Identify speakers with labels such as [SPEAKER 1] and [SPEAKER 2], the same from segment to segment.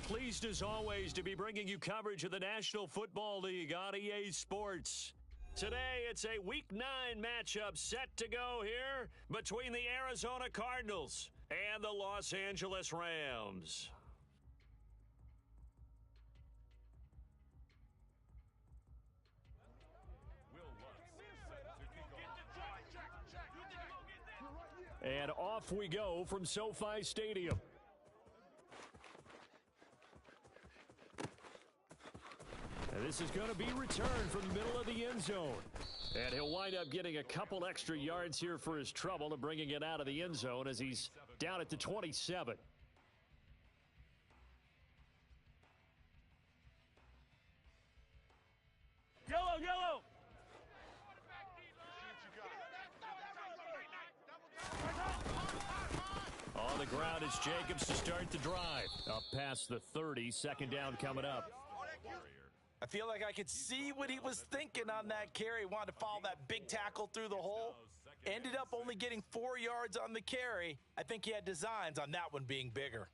[SPEAKER 1] Pleased as always to be bringing you coverage of the National Football League on EA Sports. Today, it's a Week 9 matchup set to go here between the Arizona Cardinals and the Los Angeles Rams. And off we go from SoFi Stadium. And this is going to be returned from the middle of the end zone. And he'll wind up getting a couple extra yards here for his trouble and bringing it out of the end zone as he's down at the 27.
[SPEAKER 2] Yellow, yellow!
[SPEAKER 1] On the ground is Jacobs to start the drive. Up past the 30, second down coming up.
[SPEAKER 3] I feel like I could see what he was thinking on that carry. Wanted to follow that big tackle through the hole. Ended up only getting 4 yards on the carry. I think he had designs on that one being bigger.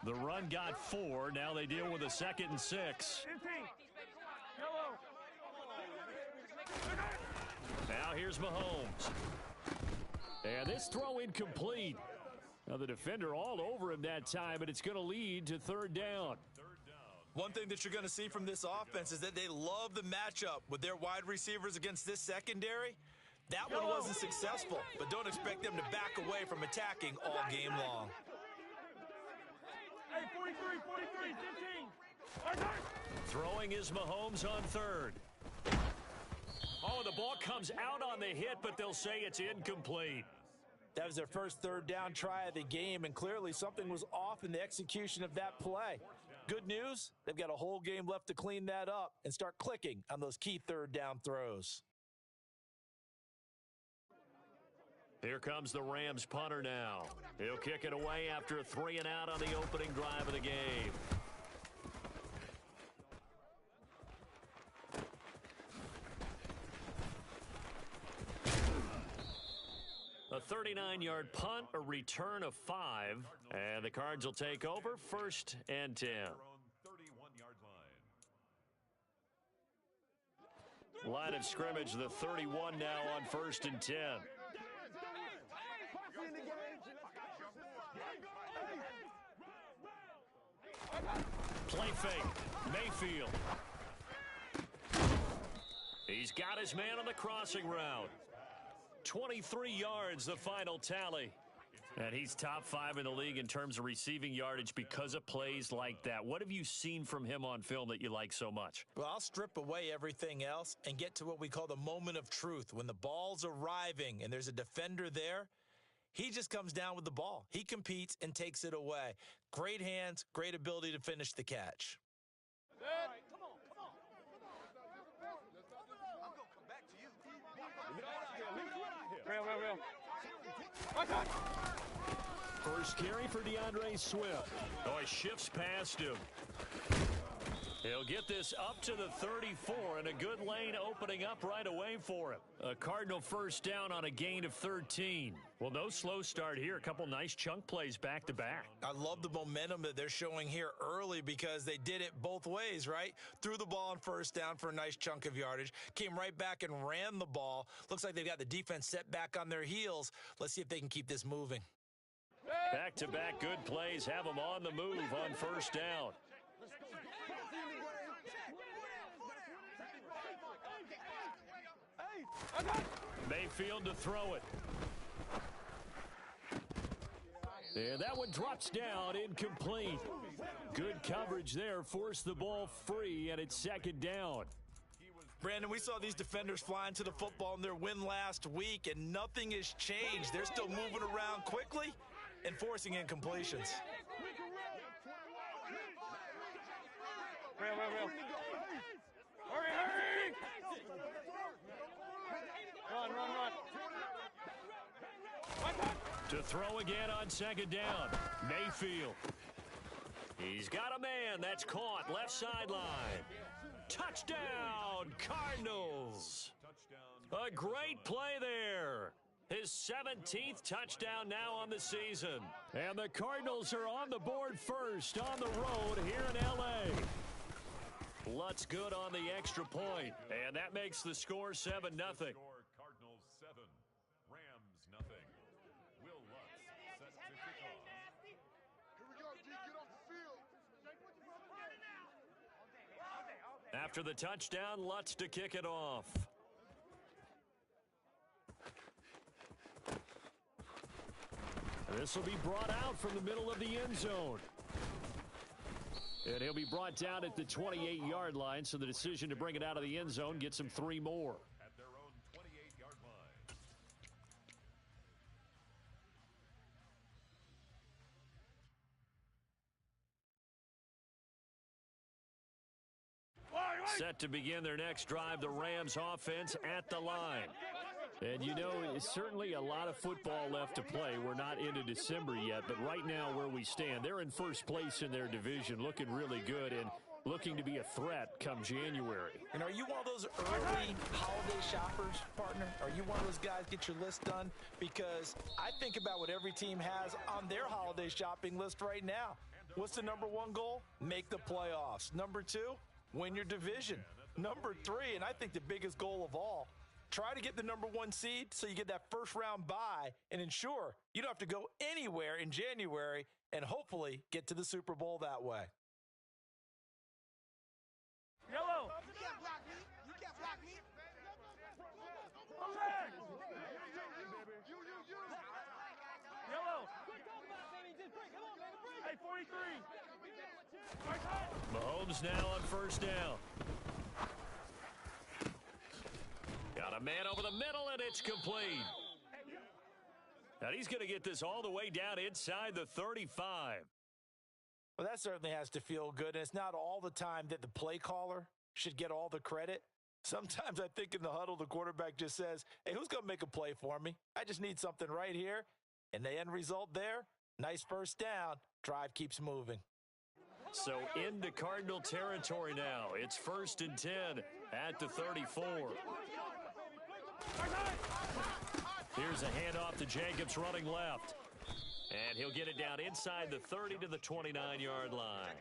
[SPEAKER 1] The run got 4. Now they deal with a 2nd and 6.
[SPEAKER 2] 15. Yellow.
[SPEAKER 1] Now here's Mahomes. And this throw incomplete. Now the defender all over him that time, but it's going to lead to 3rd down.
[SPEAKER 3] One thing that you're going to see from this offense is that they love the matchup with their wide receivers against this secondary. That one wasn't successful, but don't expect them to back away from attacking all game long.
[SPEAKER 2] Hey, 43, 43, 15.
[SPEAKER 1] Throwing is Mahomes on 3rd. Oh, the ball comes out on the hit, but they'll say it's incomplete.
[SPEAKER 3] That was their first 3rd down try of the game, and clearly something was off in the execution of that play. Good news, they've got a whole game left to clean that up and start clicking on those key 3rd down throws.
[SPEAKER 1] Here comes the Rams punter now. He'll kick it away after a 3-and-out on the opening drive of the game. A 39-yard punt, a return of 5, and the Cards will take over 1st and 10. Line of scrimmage, the 31 now on 1st and 10. Play fake, Mayfield. He's got his man on the crossing route. 23 yards, the final tally. And he's top 5 in the league in terms of receiving yardage because of plays like that. What have you seen from him on film that you like so much?
[SPEAKER 3] Well, I'll strip away everything else and get to what we call the moment of truth. When the ball's arriving and there's a defender there, he just comes down with the ball. He competes and takes it away. Great hands, great ability to finish the catch.
[SPEAKER 2] All right, come on, come on.
[SPEAKER 4] I'm going to come back to you.
[SPEAKER 2] Real.
[SPEAKER 1] First carry for DeAndre Swift. Oh, he shifts past him. He'll get this up to the 34, and a good lane opening up right away for him. A Cardinal first down on a gain of 13. Well, no slow start here. A couple nice chunk plays back-to-back.
[SPEAKER 3] I love the momentum that they're showing here early because they did it both ways, right? Threw the ball on 1st down for a nice chunk of yardage. Came right back and ran the ball. Looks like they've got the defense set back on their heels. Let's see if they can keep this moving.
[SPEAKER 1] Back-to-back good plays have them on the move on 1st down. Mayfield to throw it. And that one drops down, incomplete. Good coverage there, forced the ball free, and it's 2nd down.
[SPEAKER 3] Brandon, we saw these defenders flying to the football in their win last week, and nothing has changed. They're still moving around quickly and forcing incompletions.
[SPEAKER 2] Real. Hurry! Run.
[SPEAKER 1] To throw again on 2nd down. Mayfield. He's got a man. That's caught. Left sideline. Touchdown, Cardinals. A great play there. His 17th touchdown now on the season. And the Cardinals are on the board first on the road here in L.A. Lutz good on the extra point, and that makes the score 7-0.
[SPEAKER 4] Cardinals 7, Rams nothing. Will Lutz set to kick off.
[SPEAKER 5] Here we go, D. Get off the field.
[SPEAKER 1] After the touchdown, Lutz to kick it off. This will be brought out from the middle of the end zone. And he'll be brought down at the 28-yard line, so the decision to bring it out of the end zone gets him 3 more.
[SPEAKER 4] At their own 28-yard line.
[SPEAKER 1] Set to begin their next drive, the Rams offense at the line. And you know, it's certainly a lot of football left to play. We're not into December yet, but right now where we stand, they're in first place in their division, looking really good and looking to be a threat come January.
[SPEAKER 3] And are you one of those early holiday shoppers, partner? Are you one of those guys get your list done? Because I think about what every team has on their holiday shopping list right now. What's the number 1 goal? Make the playoffs. Number 2, win your division. Number 3, and I think the biggest goal of all, try to get the number 1 seed so you get that first round bye and ensure you don't have to go anywhere in January and hopefully get to the Super Bowl that way.
[SPEAKER 2] Yellow.
[SPEAKER 5] You can't block me. You can't block me.
[SPEAKER 2] Yellow. Hey, 43.
[SPEAKER 1] Mahomes now on first down. Got a man over the middle, and it's complete. And he's going to get this all the way down inside the 35.
[SPEAKER 3] Well, that certainly has to feel good, and it's not all the time that the play caller should get all the credit. Sometimes I think in the huddle, the quarterback just says, hey, who's going to make a play for me? I just need something right here. And the end result there, nice first down. Drive keeps moving.
[SPEAKER 1] So into Cardinal territory now. It's 1st and 10 at the 34. Here's a handoff to Jacobs running left. And he'll get it down inside the 30 to the 29-yard line.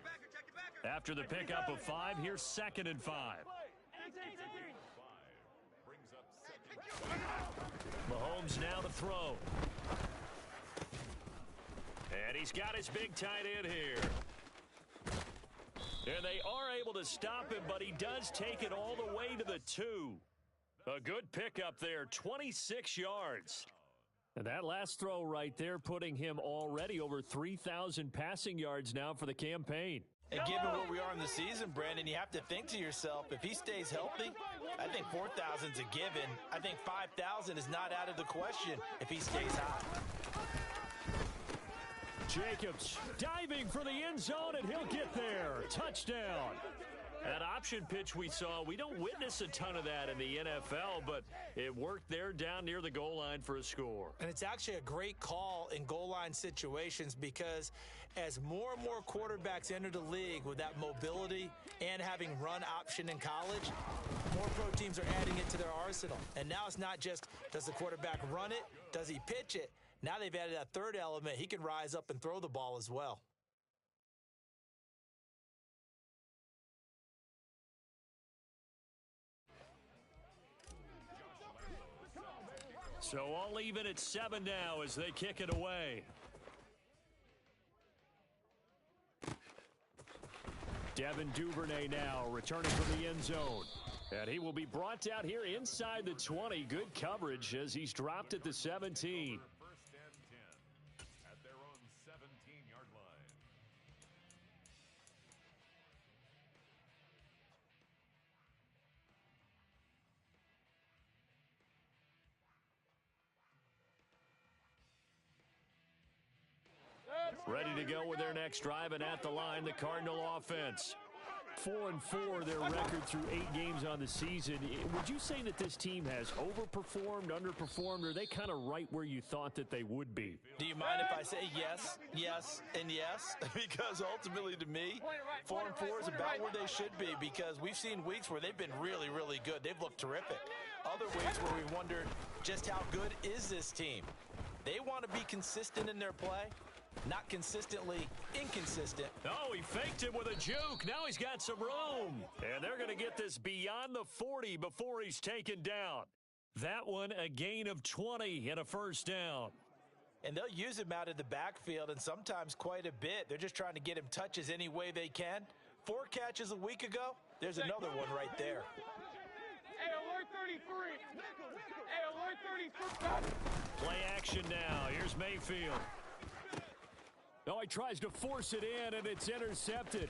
[SPEAKER 1] After the pickup of 5, here's 2nd and 5. Mahomes now to throw. And he's got his big tight end here. And they are able to stop him, but he does take it all the way to the 2. A good pickup there, 26 yards. And that last throw right there putting him already over 3,000 passing yards now for the campaign.
[SPEAKER 3] And given where we are in the season, Brandon, you have to think to yourself, if he stays healthy, I think 4,000 is a given. I think 5,000 is not out of the question if he stays hot.
[SPEAKER 1] Jacobs diving for the end zone, and he'll get there. Touchdown. That option pitch we saw, we don't witness a ton of that in the NFL, but it worked there down near the goal line for a score.
[SPEAKER 3] And it's actually a great call in goal line situations because as more and more quarterbacks enter the league with that mobility and having run option in college, more pro teams are adding it to their arsenal. And now it's not just does the quarterback run it, does he pitch it? Now they've added that third element. He can rise up and throw the ball as well.
[SPEAKER 1] So all even at 7 now as they kick it away. Devin Duvernay now returning from the end zone. And he will be brought down here inside the 20. Good coverage as he's dropped at the 17.
[SPEAKER 4] First and 10 at their own 17-yard line.
[SPEAKER 1] Ready to go with their next drive, and at the line, the Cardinal offense. 4-4 their record through 8 games on the season. Would you say that this team has overperformed, underperformed, or are they kind of right where you thought that they would be?
[SPEAKER 3] Do you mind if I say yes, yes, and yes? Because ultimately to me, 4-4 is about where they should be, because we've seen weeks where they've been really, really good. They've looked terrific. Other weeks where we've wondered just how good is this team. They want to be consistent in their play, not consistently inconsistent.
[SPEAKER 1] Oh, he faked him with a juke. Now he's got some room. And they're going to get this beyond the 40 before he's taken down. That one, a gain of 20 and a first down.
[SPEAKER 3] And they'll use him out of the backfield, and sometimes quite a bit. They're just trying to get him touches any way they can. 4 catches a week ago, there's another one right there.
[SPEAKER 2] Hey, alert 33. Hey, alert 33.
[SPEAKER 1] Play action now. Here's Mayfield. Oh, he tries to force it in, and it's intercepted.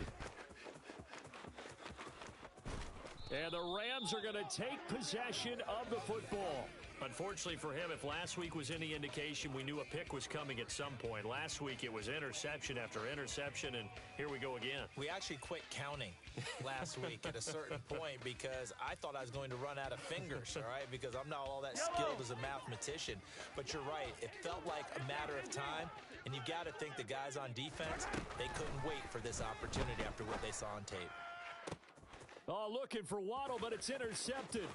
[SPEAKER 1] And the Rams are going to take possession of the football. Unfortunately for him, if last week was any indication, we knew a pick was coming at some point. Last week it was interception after interception, and here we go again.
[SPEAKER 3] We actually quit counting last week at a certain point because I thought I was going to run out of fingers, all right, because I'm not all that skilled as a mathematician. But you're right. It felt like a matter of time, and you got to think the guys on defense, they couldn't wait for this opportunity after what they saw on tape.
[SPEAKER 1] Oh, looking for Waddle, but it's intercepted.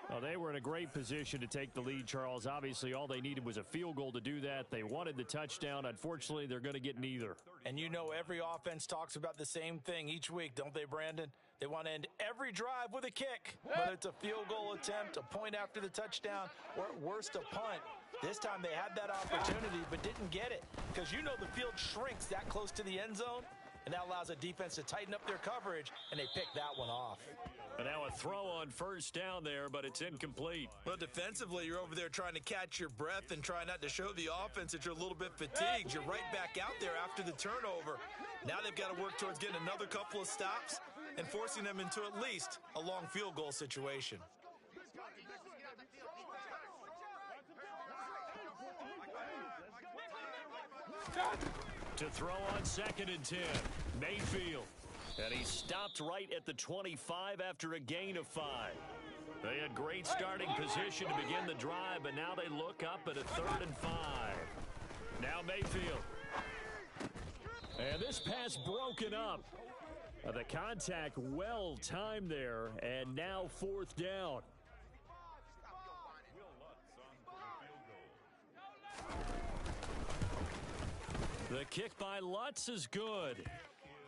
[SPEAKER 1] Well, they were in a great position to take the lead, Charles. Obviously, all they needed was a field goal to do that. They wanted the touchdown. Unfortunately, they're going to get neither.
[SPEAKER 3] And you know every offense talks about the same thing each week, don't they, Brandon? They want to end every drive with a kick, whether it's a field goal attempt, a point after the touchdown, or at worst, a punt. This time they had that opportunity but didn't get it because you know the field shrinks that close to the end zone, and that allows a defense to tighten up their coverage, and they pick that one off.
[SPEAKER 1] And now a throw on first down there, but it's incomplete.
[SPEAKER 3] Well, defensively, you're over there trying to catch your breath and try not to show the offense that you're a little bit fatigued. You're right back out there after the turnover. Now they've got to work towards getting another couple of stops and forcing them into at least a long field goal situation.
[SPEAKER 1] To throw on 2nd and 10, Mayfield. And he stopped right at the 25 after a gain of 5. They had great starting position to begin the drive, but now they look up at a 3rd and 5. Now Mayfield. And this pass broken up. The contact well timed there, and now 4th down. The kick by Lutz is good.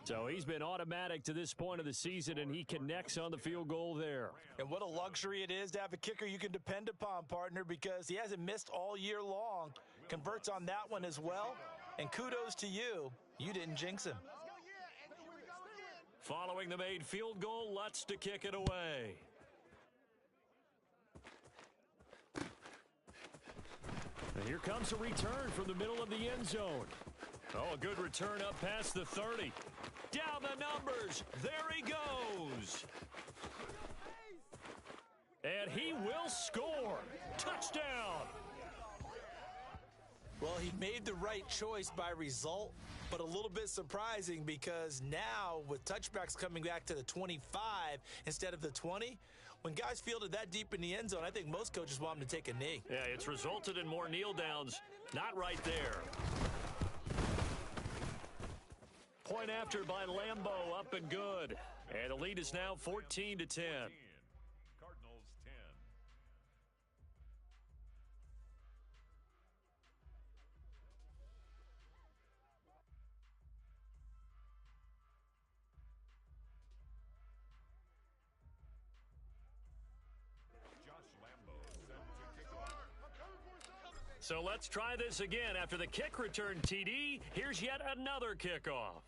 [SPEAKER 1] So he's been automatic to this point of the season, and he connects on the field goal there.
[SPEAKER 3] And what a luxury it is to have a kicker you can depend upon, partner, because he hasn't missed all year long. Converts on that one as well. And kudos to you. You didn't jinx him.
[SPEAKER 1] Following the made field goal, Lutz to kick it away. And here comes a return from the middle of the end zone. Oh, a good return up past the 30. Down the numbers. There he goes. And he will score. Touchdown.
[SPEAKER 3] Well, he made the right choice by result, but a little bit surprising because now with touchbacks coming back to the 25 instead of the 20, when guys fielded that deep in the end zone, I think most coaches want them to take a knee.
[SPEAKER 1] Yeah, it's resulted in more kneel downs. Not right there. Point after by Lambo, up and good. And the lead is now 14-10.
[SPEAKER 4] Cardinals 10. Josh Lambo set to kick off.
[SPEAKER 1] So let's try this again. After the kick return, TD, here's yet another kickoff.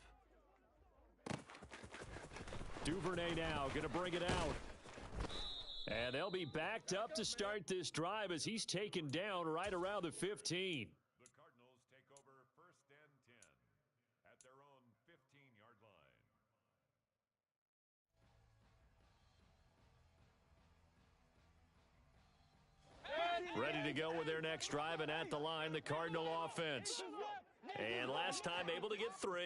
[SPEAKER 1] Duvernay now going to bring it out. And they'll be backed up to start this drive as he's taken down right around the 15.
[SPEAKER 4] The Cardinals take over 1st and 10 at their own 15-yard line.
[SPEAKER 1] Ready to go with their next drive, and at the line, the Cardinal offense. And last time able to get 3.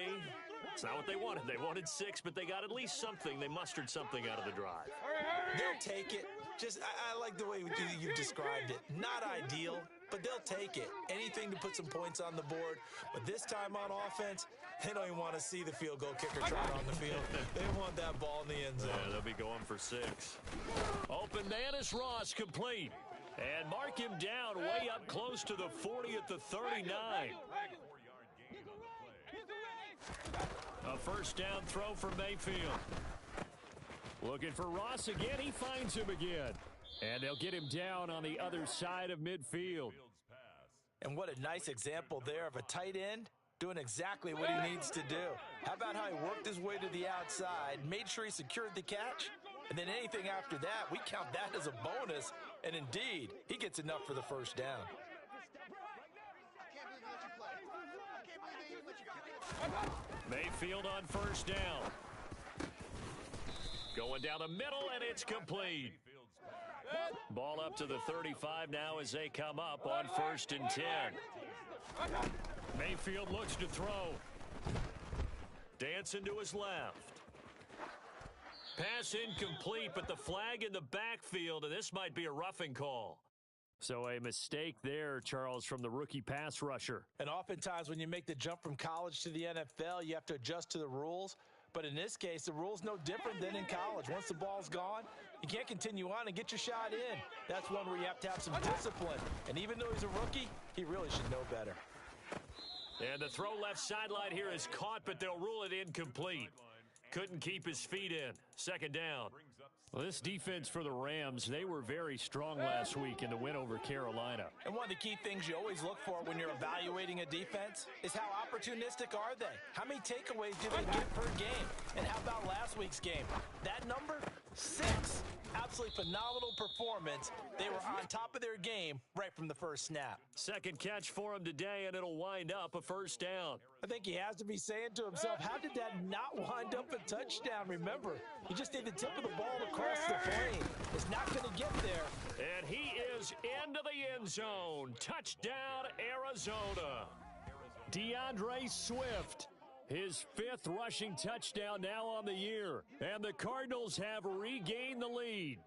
[SPEAKER 1] It's not what they wanted. They wanted 6, but they got at least something. They mustered something out of the drive.
[SPEAKER 3] They'll take it. I like the way you've described it. Not ideal, but they'll take it. Anything to put some points on the board. But this time on offense, they don't even want to see the field goal kicker trot on the field. They want that ball in the end zone.
[SPEAKER 1] Yeah, they'll be going for 6. Open Manus Ross complete. And mark him down way up close to the 40 at the 39. A first down throw for Mayfield. Looking for Ross again. He finds him again. And they'll get him down on the other side of midfield.
[SPEAKER 3] And what a nice example there of a tight end doing exactly what he needs to do. How about how he worked his way to the outside, made sure he secured the catch, and then anything after that, we count that as a bonus. And indeed, he gets enough for the first down.
[SPEAKER 1] Mayfield on first down. Going down the middle, and it's complete. Ball up to the 35 now as they come up on 1st and 10. Mayfield looks to throw. Dancing to his left. Pass incomplete, but the flag in the backfield, and this might be a roughing call. So a mistake there, Charles, from the rookie pass rusher.
[SPEAKER 3] And oftentimes when you make the jump from college to the NFL, you have to adjust to the rules. But in this case, the rule's no different than in college. Once the ball's gone, you can't continue on and get your shot in. That's one where you have to have some discipline. And even though he's a rookie, he really should know better.
[SPEAKER 1] And the throw left sideline here is caught, but they'll rule it incomplete. Couldn't keep his feet in. Second down. Well, this defense for the Rams, they were very strong last week in the win over Carolina.
[SPEAKER 3] And one of the key things you always look for when you're evaluating a defense is how opportunistic are they? How many takeaways do they get per game? And how about last week's game? That number, 6. Absolutely phenomenal performance. They were on top of their game right from the first snap.
[SPEAKER 1] Second catch for him today, and it'll wind up a first down.
[SPEAKER 3] I think he has to be saying to himself, how did that not wind up a touchdown? Remember, he just did the tip of the ball across the plane. It's not going to get there.
[SPEAKER 1] And he is into the end zone. Touchdown, Arizona. DeAndre Swift. His 5th rushing touchdown now on the year. And the Cardinals have regained the lead.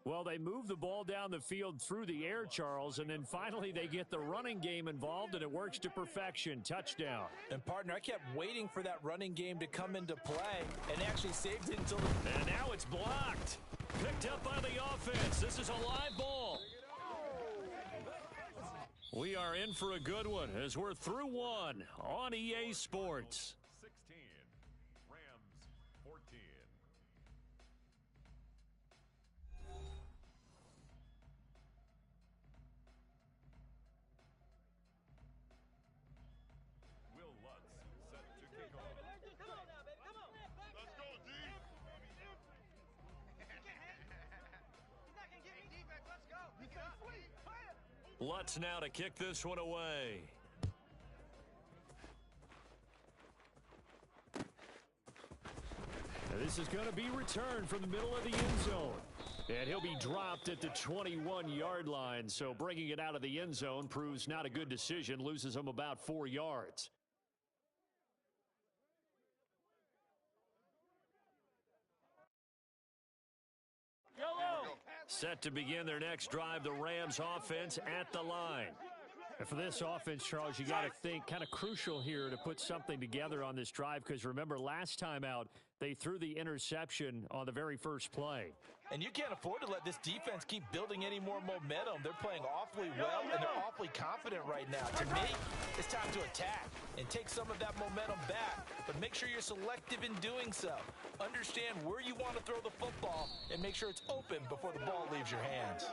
[SPEAKER 1] Well, they move the ball down the field through the air, Charles, and then finally they get the running game involved, and it works to perfection. Touchdown.
[SPEAKER 3] And, partner, I kept waiting for that running game to come into play, and they actually saved it until
[SPEAKER 1] And now it's blocked. Picked up by the offense. This is a live ball. We are in for a good one as we're through one on EA Sports.
[SPEAKER 4] 16, Rams 14. Will Lutz set to kick off.
[SPEAKER 5] Come on now, baby. Come on. Let's go, D. He's not going to get me. Defense, let's go. Defense, sweet.
[SPEAKER 1] Lutz now to kick this one away. And this is going to be returned from the middle of the end zone. And he'll be dropped at the 21-yard line. So bringing it out of the end zone proves not a good decision. Loses him about 4 yards. Set to begin their next drive, the Rams offense at the line. And for this offense, Charles, you got to think kind of crucial here to put something together on this drive, because remember last time out, they threw the interception on the very first play.
[SPEAKER 3] And you can't afford to let this defense keep building any more momentum. They're playing awfully well, and they're awfully confident right now. To me, it's time to attack and take some of that momentum back. But make sure you're selective in doing so. Understand where you want to throw the football and make sure it's open before the ball leaves your hands.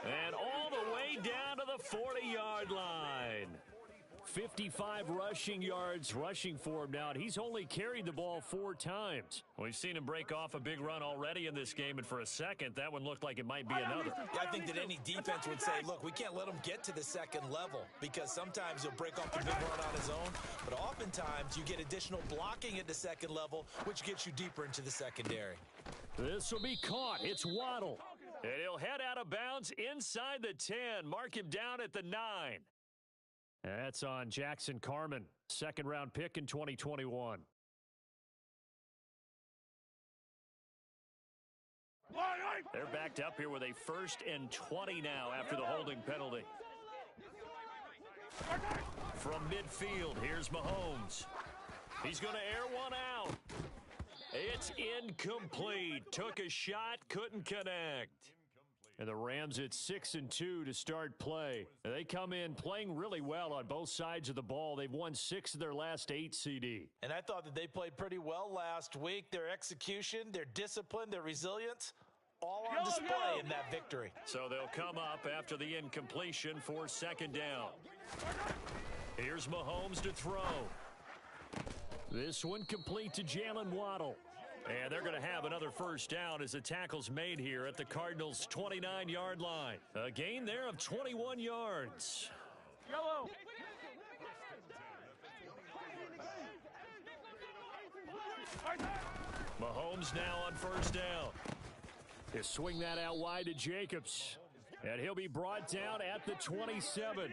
[SPEAKER 1] And all the way down to the 40-yard line. 55 rushing yards rushing for him now, and he's only carried the ball 4 times. We've seen him break off a big run already in this game, and for a second, that one looked like it might be another.
[SPEAKER 3] I think that any defense would say, look, we can't let him get to the second level, because sometimes he'll break off the big run on his own, but oftentimes you get additional blocking at the second level, which gets you deeper into the secondary.
[SPEAKER 1] This will be caught. It's Waddle. And he'll head out of bounds inside the 10. Mark him down at the 9.
[SPEAKER 6] That's on Jackson Carman, second-round pick in 2021.
[SPEAKER 1] They're backed up here with a 1st and 20 now after the holding penalty. From midfield, here's Mahomes. He's going to air one out. It's incomplete. Took a shot, couldn't connect.
[SPEAKER 6] And the Rams at 6-2 to start play. They come in playing really well on both sides of the ball. They've won 6 of their last 8, CD.
[SPEAKER 3] And I thought that they played pretty well last week. Their execution, their discipline, their resilience, all on display in that victory.
[SPEAKER 1] So they'll come up after the incompletion for 2nd down. Here's Mahomes to throw.
[SPEAKER 6] This one complete to Jalen Waddle.
[SPEAKER 1] And they're going to have another 1st down as the tackle's made here at the Cardinals' 29-yard line. A gain there of 21 yards.
[SPEAKER 2] Yellow.
[SPEAKER 1] Mahomes now on 1st down.
[SPEAKER 6] They swing that out wide to Jacobs. And he'll be brought down at the 27.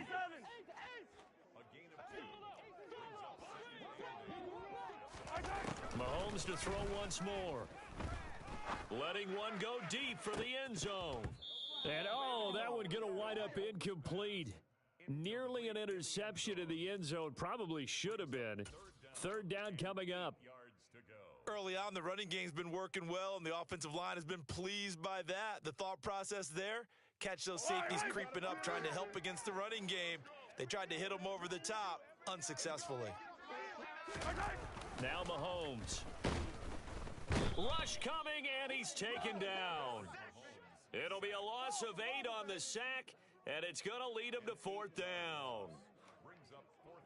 [SPEAKER 1] Mahomes to throw once more. Letting one go deep for the end zone.
[SPEAKER 6] And, oh, that one going to wind up incomplete. Nearly an interception in the end zone. Probably should have been. 3rd down coming up.
[SPEAKER 3] Early on, the running game's been working well, and the offensive line has been pleased by that. The thought process there, catch those safeties creeping up, trying to help against the running game. They tried to hit them over the top, unsuccessfully.
[SPEAKER 1] Now Mahomes. Rush coming, and he's taken down. It'll be a loss of 8 on the sack, and it's going to lead him to 4th down.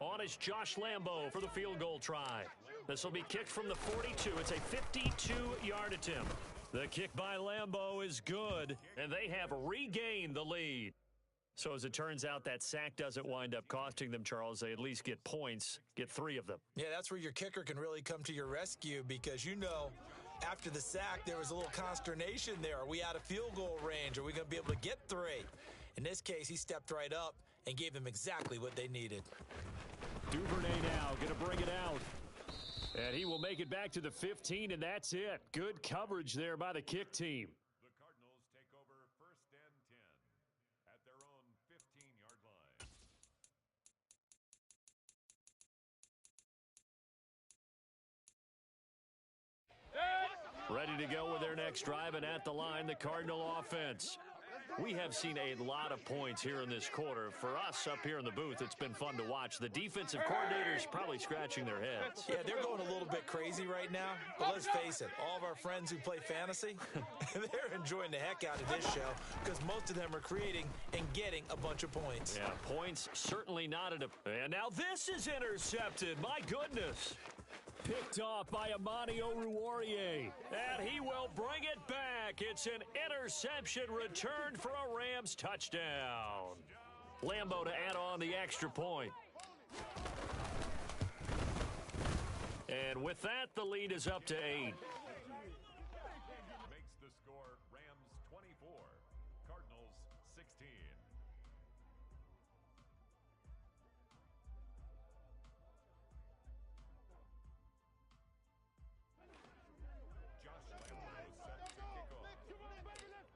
[SPEAKER 6] On is Josh Lambo for the field goal try. This will be kicked from the 42. It's a 52-yard attempt.
[SPEAKER 1] The kick by Lambo is good, and they have regained the lead.
[SPEAKER 6] So as it turns out, that sack doesn't wind up costing them, Charles. They at least get points, get 3 of them.
[SPEAKER 3] Yeah, that's where your kicker can really come to your rescue because, you know, after the sack, there was a little consternation there. Are we out of field goal range? Are we going to be able to get 3? In this case, he stepped right up and gave them exactly what they needed.
[SPEAKER 6] Duvernay now going to bring it out. And he will make it back to the 15, and that's it. Good coverage there by the kick team.
[SPEAKER 4] The Cardinals take over 1st and 10 at their own 15-yard line.
[SPEAKER 1] Ready to go with their next drive, and at the line, the Cardinal offense. We have seen a lot of points here in this quarter. For us up here in the booth, it's been fun to watch. The defensive coordinators probably scratching their heads.
[SPEAKER 3] Yeah, they're going a little bit crazy right now. But let's face it, all of our friends who play fantasy, they're enjoying the heck out of this show because most of them are creating and getting a bunch of points.
[SPEAKER 1] Yeah, points certainly not at a... And now this is intercepted. My goodness.
[SPEAKER 6] Picked off by Amani Oruwariye.
[SPEAKER 1] And he will bring it back. It's an interception returned for a Rams touchdown. Lambo to add on the extra point. And with that, the lead is up to 8.
[SPEAKER 4] Makes the score Rams 24, Cardinals 16.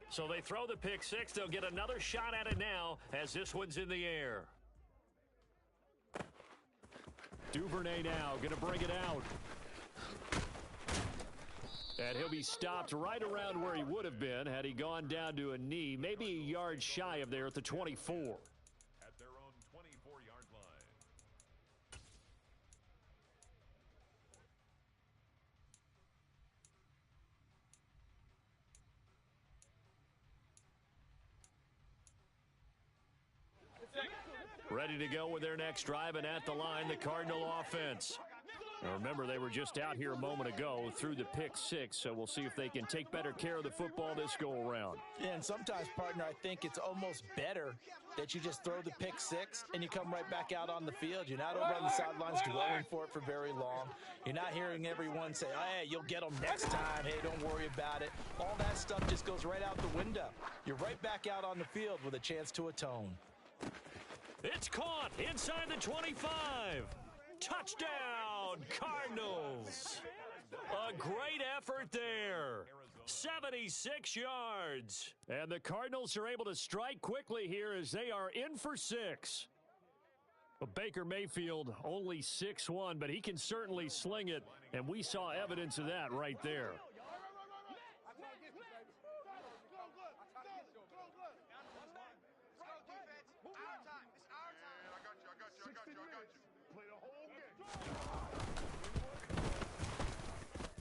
[SPEAKER 1] So they throw the pick 6. They'll get another shot at it now as this one's in the air.
[SPEAKER 6] Duvernay now going to bring it out. And he'll be stopped right around where he would have been had he gone down to a knee, maybe a yard shy of there at the 24.
[SPEAKER 4] At their own 24-yard line.
[SPEAKER 1] Ready to go with their next drive, and at the line, the Cardinal offense.
[SPEAKER 6] Now remember, they were just out here a moment ago through the pick six, so we'll see if they can take better care of the football this go-around.
[SPEAKER 3] Yeah, and sometimes, partner, I think it's almost better that you just throw the pick six and you come right back out on the field. You're not over on the sidelines dwelling for it for very long. You're not hearing everyone say, hey, you'll get them next time. Hey, don't worry about it. All that stuff just goes right out the window. You're right back out on the field with a chance to atone.
[SPEAKER 1] It's caught inside the 25. Touchdown, Cardinals. A great effort there. 76 yards.
[SPEAKER 6] And the Cardinals are able to strike quickly here as they are in for 6. Well, Baker Mayfield only 6'1", but he can certainly sling it, and we saw evidence of that right there.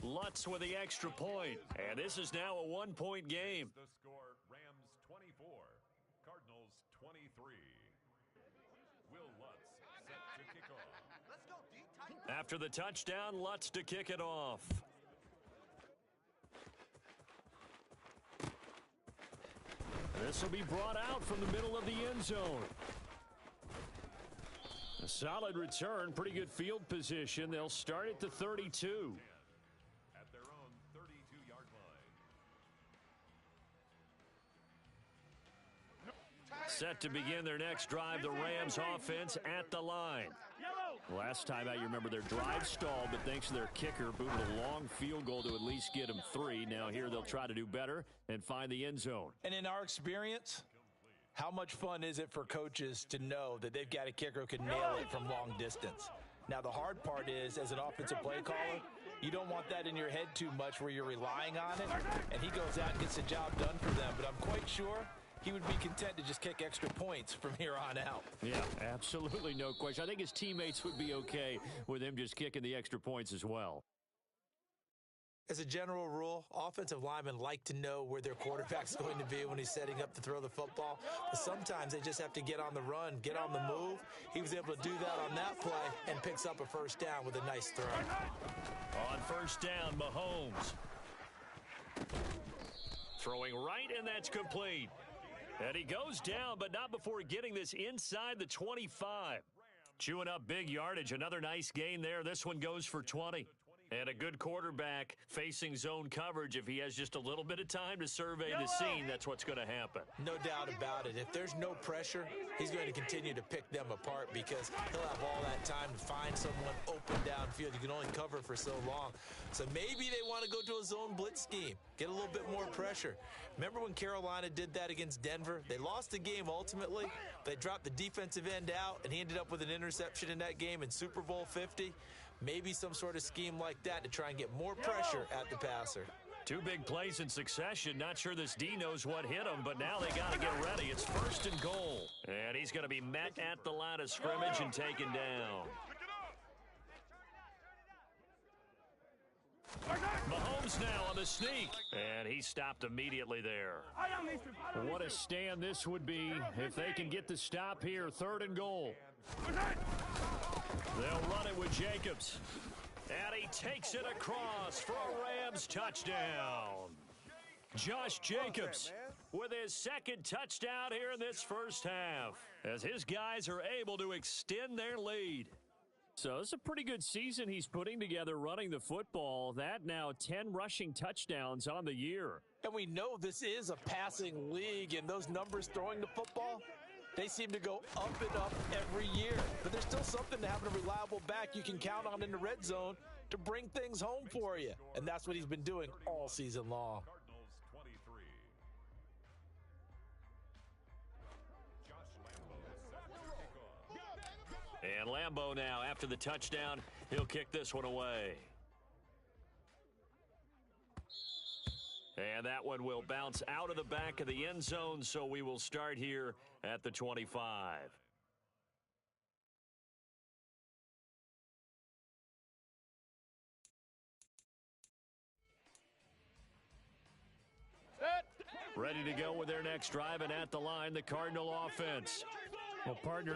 [SPEAKER 1] Lutz with the extra point, and this is now a one-point game.
[SPEAKER 4] The score, Rams 24, Cardinals 23. Will Lutz set to kick off.
[SPEAKER 5] Let's go, D.
[SPEAKER 1] After the touchdown, Lutz to kick it off.
[SPEAKER 6] This will be brought out from the middle of the end zone. A solid return, pretty good field position. They'll start at the 32.
[SPEAKER 4] At their own 32-yard line.
[SPEAKER 1] Set to begin their next drive, the Rams offense at the line.
[SPEAKER 6] Last time out, you remember their drive stalled, but thanks to their kicker, booted a long field goal to at least get them 3. Now here they'll try to do better and find the end zone.
[SPEAKER 3] And in our experience, how much fun is it for coaches to know that they've got a kicker who can nail it from long distance? Now, the hard part is, as an offensive play caller, you don't want that in your head too much where you're relying on it, and he goes out and gets the job done for them. But I'm quite sure he would be content to just kick extra points from here on out.
[SPEAKER 6] Yeah, absolutely no question. I think his teammates would be okay with him just kicking the extra points as well.
[SPEAKER 3] As a general rule, offensive linemen like to know where their quarterback's going to be when he's setting up to throw the football. But sometimes they just have to get on the run, get on the move. He was able to do that on that play and picks up a first down with a nice throw.
[SPEAKER 1] On first down, Mahomes. Throwing right, and that's complete. And he goes down, but not before getting this inside the 25. Chewing up big yardage. Another nice gain there. This one goes for 20. And a good quarterback facing zone coverage. If he has just a little bit of time to survey the scene, that's what's going to happen.
[SPEAKER 3] No doubt about it. If there's no pressure, he's going to continue to pick them apart because he'll have all that time to find someone open downfield. You can only cover for so long. So maybe they want to go to a zone blitz scheme, get a little bit more pressure. Remember when Carolina did that against Denver? They lost the game ultimately. They dropped the defensive end out, and he ended up with an interception in that game in Super Bowl 50. Maybe some sort of scheme like that to try and get more pressure at the passer.
[SPEAKER 1] 2 big plays in succession. Not sure this D knows what hit him, but now they got to get ready. It's first and goal. And he's going to be met at the line of scrimmage and taken down. Mahomes now on the sneak. And he stopped immediately there.
[SPEAKER 6] What a stand this would be if they can get the stop here. 3rd and goal.
[SPEAKER 1] They'll run it with Jacobs. And he takes it across for a Rams touchdown. Josh Jacobs with his 2nd touchdown here in this first half, as his guys are able to extend their lead.
[SPEAKER 6] So it's a pretty good season he's putting together running the football. That now 10 rushing touchdowns on the year.
[SPEAKER 3] And we know this is a passing league, and those numbers throwing the football, they seem to go up and up every year. But there's still something to having a reliable back you can count on in the red zone to bring things home for you. And that's what he's been doing all season long.
[SPEAKER 4] Cardinals 23. Josh Lambo set to kick off.
[SPEAKER 1] And Lambo now, after the touchdown, he'll kick this one away. And that one will bounce out of the back of the end zone, so we will start here at the 25. Ready to go with their next drive, and at the line, the Cardinal offense.
[SPEAKER 6] Well, partner,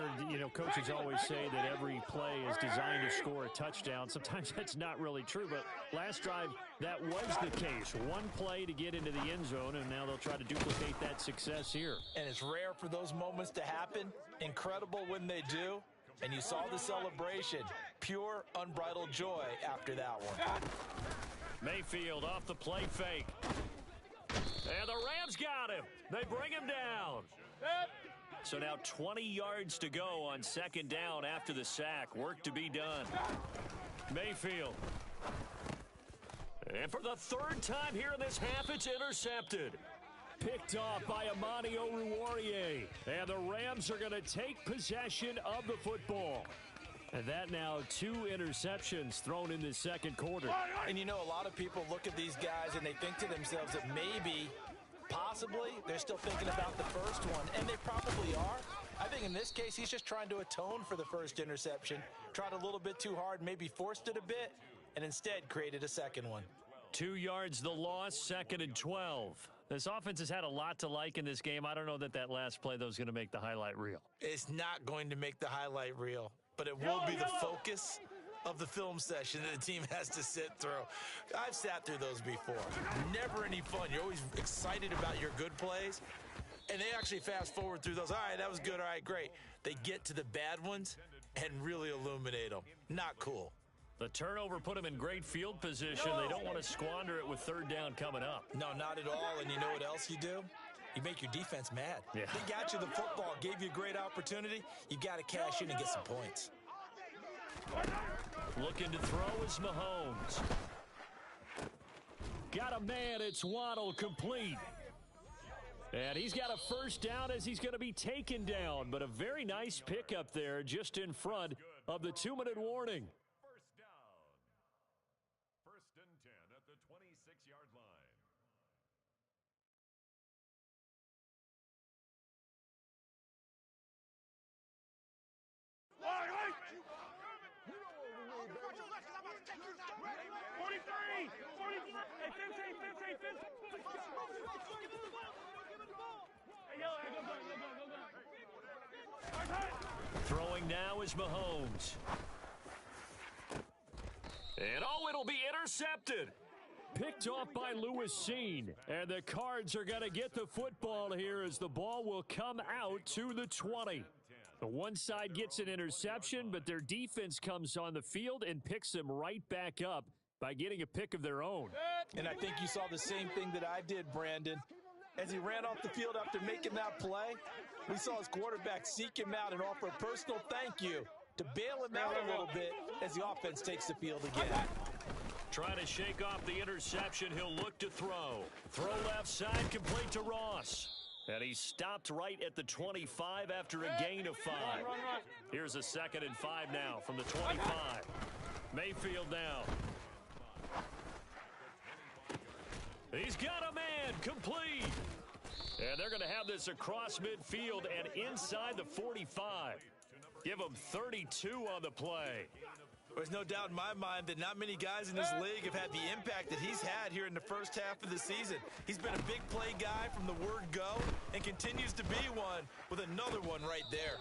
[SPEAKER 6] coaches always say that every play is designed to score a touchdown. Sometimes that's not really true, but last drive, that was the case. One play to get into the end zone, and now they'll try to duplicate that success here.
[SPEAKER 3] And it's rare for those moments to happen. Incredible when they do. And you saw the celebration. Pure, unbridled joy after that one.
[SPEAKER 6] Mayfield off the play fake. And the Rams got him. They bring him down. So now 20 yards to go on second down after the sack. Work to be done. Mayfield. And for the third time here in this half, it's intercepted. Picked off by Amani Oruwariye. And the Rams are going to take possession of the football. And that now 2 interceptions thrown in the second quarter.
[SPEAKER 3] And a lot of people look at these guys and they think to themselves that maybe, possibly, they're still thinking about the first one. And they probably are. I think in this case, he's just trying to atone for the first interception. Tried a little bit too hard, maybe forced it a bit, and instead created a second one.
[SPEAKER 6] 2 yards the loss, 2nd and 12. This offense has had a lot to like in this game. I don't know that last play, though, is going to make the highlight reel.
[SPEAKER 3] It's not going to make the highlight reel, but it will be the focus of the film session that the team has to sit through. I've sat through those before. Never any fun. You're always excited about your good plays, and they actually fast forward through those. All right, that was good. All right, great. They get to the bad ones and really illuminate them. Not cool.
[SPEAKER 6] The turnover put them in great field position. They don't want to squander it with third down coming up.
[SPEAKER 3] No, not at all. And you know what else you do? You make your defense mad.
[SPEAKER 6] Yeah.
[SPEAKER 3] They got you the football, gave you a great opportunity. You got to cash in and get some points.
[SPEAKER 6] Looking to throw is Mahomes. Got a man. It's Waddle, complete. And he's got a first down as he's going to be taken down. But a very nice pickup there just in front of the 2-minute warning.
[SPEAKER 4] First down. 1st and 10 at the 26-yard line.
[SPEAKER 6] Throwing now is Mahomes. And it'll be intercepted. Picked off by Lewis Cine. And the Cards are going to get the football here as the ball will come out to the 20. The one side gets an interception, but their defense comes on the field and picks them right back up by getting a pick of their own.
[SPEAKER 3] And I think you saw the same thing that I did, Brandon. As he ran off the field after making that play, we saw his quarterback seek him out and offer a personal thank you to bail him out a little bit as the offense takes the field again.
[SPEAKER 6] Trying to shake off the interception, he'll look to throw. Throw left side, complete to Ross. And he stopped right at the 25 after a gain of 5. Here's a 2nd and 5 now from the 25. Mayfield now. He's got a man, complete. And they're going to have this across midfield and inside the 45. Give him 32 on the play.
[SPEAKER 3] There's no doubt in my mind that not many guys in this league have had the impact that he's had here in the first half of the season. He's been a big play guy from the word go and continues to be one with another one right there.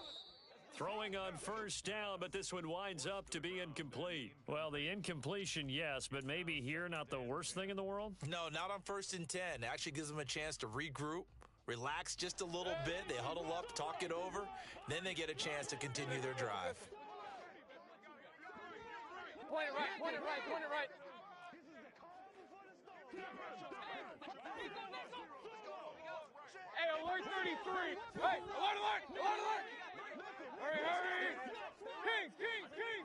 [SPEAKER 6] Throwing on first down, but this one winds up to be incomplete. Well, the incompletion, yes, but maybe here not the worst thing in the world?
[SPEAKER 3] No, not on 1st and 10. It actually gives them a chance to regroup, relax just a little bit. They huddle up, talk it over. Then they get a chance to continue their drive.
[SPEAKER 2] Point it right, point it right, point it right. Hey, alert 33. Hey, alert, alert, alert, alert. Hurry, hurry. King, king, king.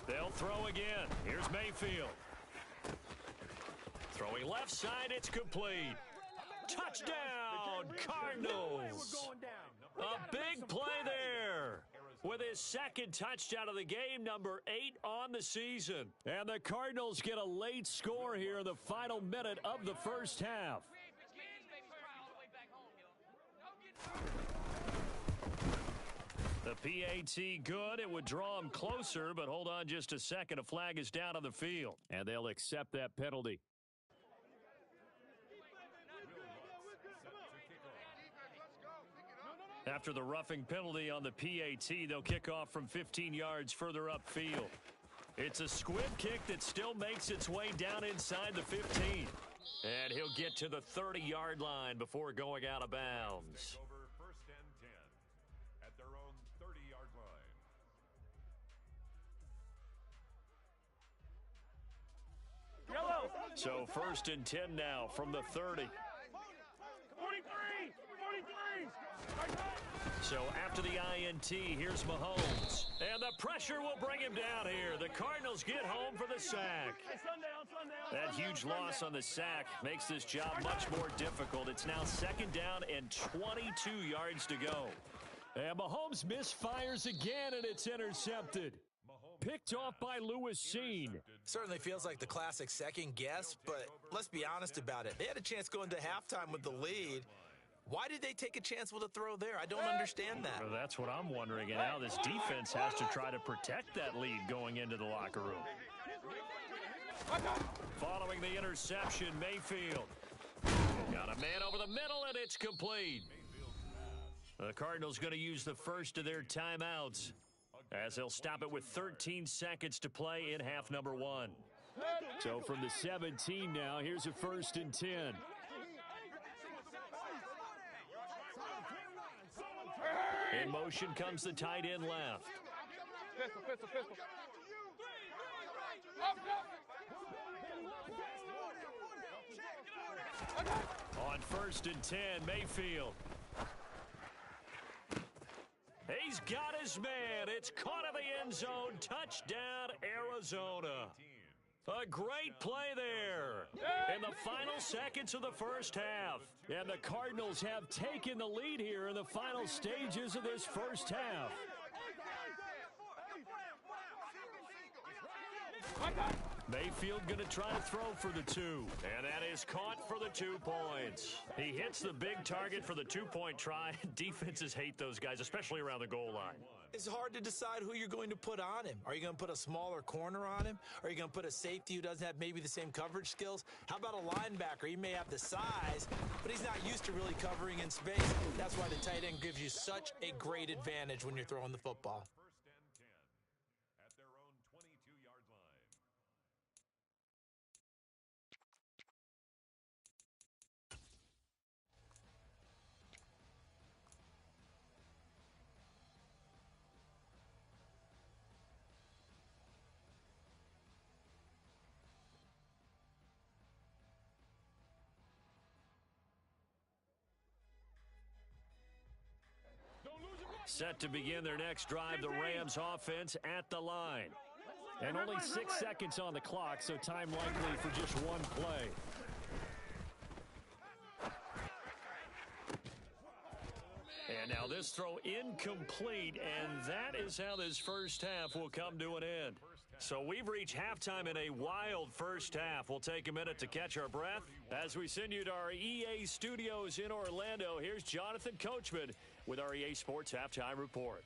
[SPEAKER 6] They'll throw again. Here's Mayfield. Throwing left side, it's complete. Touchdown, Cardinals. A big play there. With his 2nd touchdown of the game, number 8 on the season. And the Cardinals get a late score here in the final minute of the first half. The PAT good. It would draw him closer, but hold on just a second. A flag is down on the field, and they'll accept that penalty. After the roughing penalty on the PAT, they'll kick off from 15 yards further upfield. It's a squib kick that still makes its way down inside the 15. And he'll get to the 30-yard line before going out of bounds.
[SPEAKER 4] Over 1st and 10 at their own 30-yard line.
[SPEAKER 2] Yellow.
[SPEAKER 6] So 1st and 10 now from the 30.
[SPEAKER 2] 43.
[SPEAKER 6] So after the INT, here's Mahomes. And the pressure will bring him down here. The Cardinals get home for the sack. That huge loss on the sack makes this job much more difficult. It's now 2nd down and 22 yards to go. And Mahomes misfires again, and it's intercepted. Picked off by Lewis Cine.
[SPEAKER 3] Certainly feels like the classic second guess, but let's be honest about it. They had a chance going to halftime with the lead. Why did they take a chance with a throw there? I don't understand that.
[SPEAKER 6] Well, that's what I'm wondering, and now this defense has to try to protect that lead going into the locker room. Following the interception, Mayfield. Got a man over the middle, and it's complete. The Cardinals going to use the first of their timeouts as they'll stop it with 13 seconds to play in half number 1. So from the 17 now, here's a 1st and 10. In motion comes the tight end left.
[SPEAKER 2] Pistol. Up.
[SPEAKER 6] On 1st and 10, Mayfield. He's got his man. It's caught in the end zone. Touchdown, Arizona. A great play there in the final seconds of the first half. And the Cardinals have taken the lead here in the final stages of this first half. Mayfield going to try to throw for the 2. And that is caught for the 2 points. He hits the big target for the 2-point try. Defenses hate those guys, especially around the goal line.
[SPEAKER 3] It's hard to decide who you're going to put on him. Are you going to put a smaller corner on him? Are you going to put a safety who doesn't have maybe the same coverage skills? How about a linebacker? He may have the size, but he's not used to really covering in space. That's why the tight end gives you such a great advantage when you're throwing the football.
[SPEAKER 4] 1st and 10 at their own 22-yard line.
[SPEAKER 6] Set to begin their next drive, the Rams offense at the line. And only 6 seconds on the clock, so time likely for just one play. And now this throw incomplete, and that is how this first half will come to an end. So we've reached halftime in a wild first half. We'll take a minute to catch our breath as we send you to our EA studios in Orlando. Here's Jonathan Coachman with our EA Sports Halftime Report.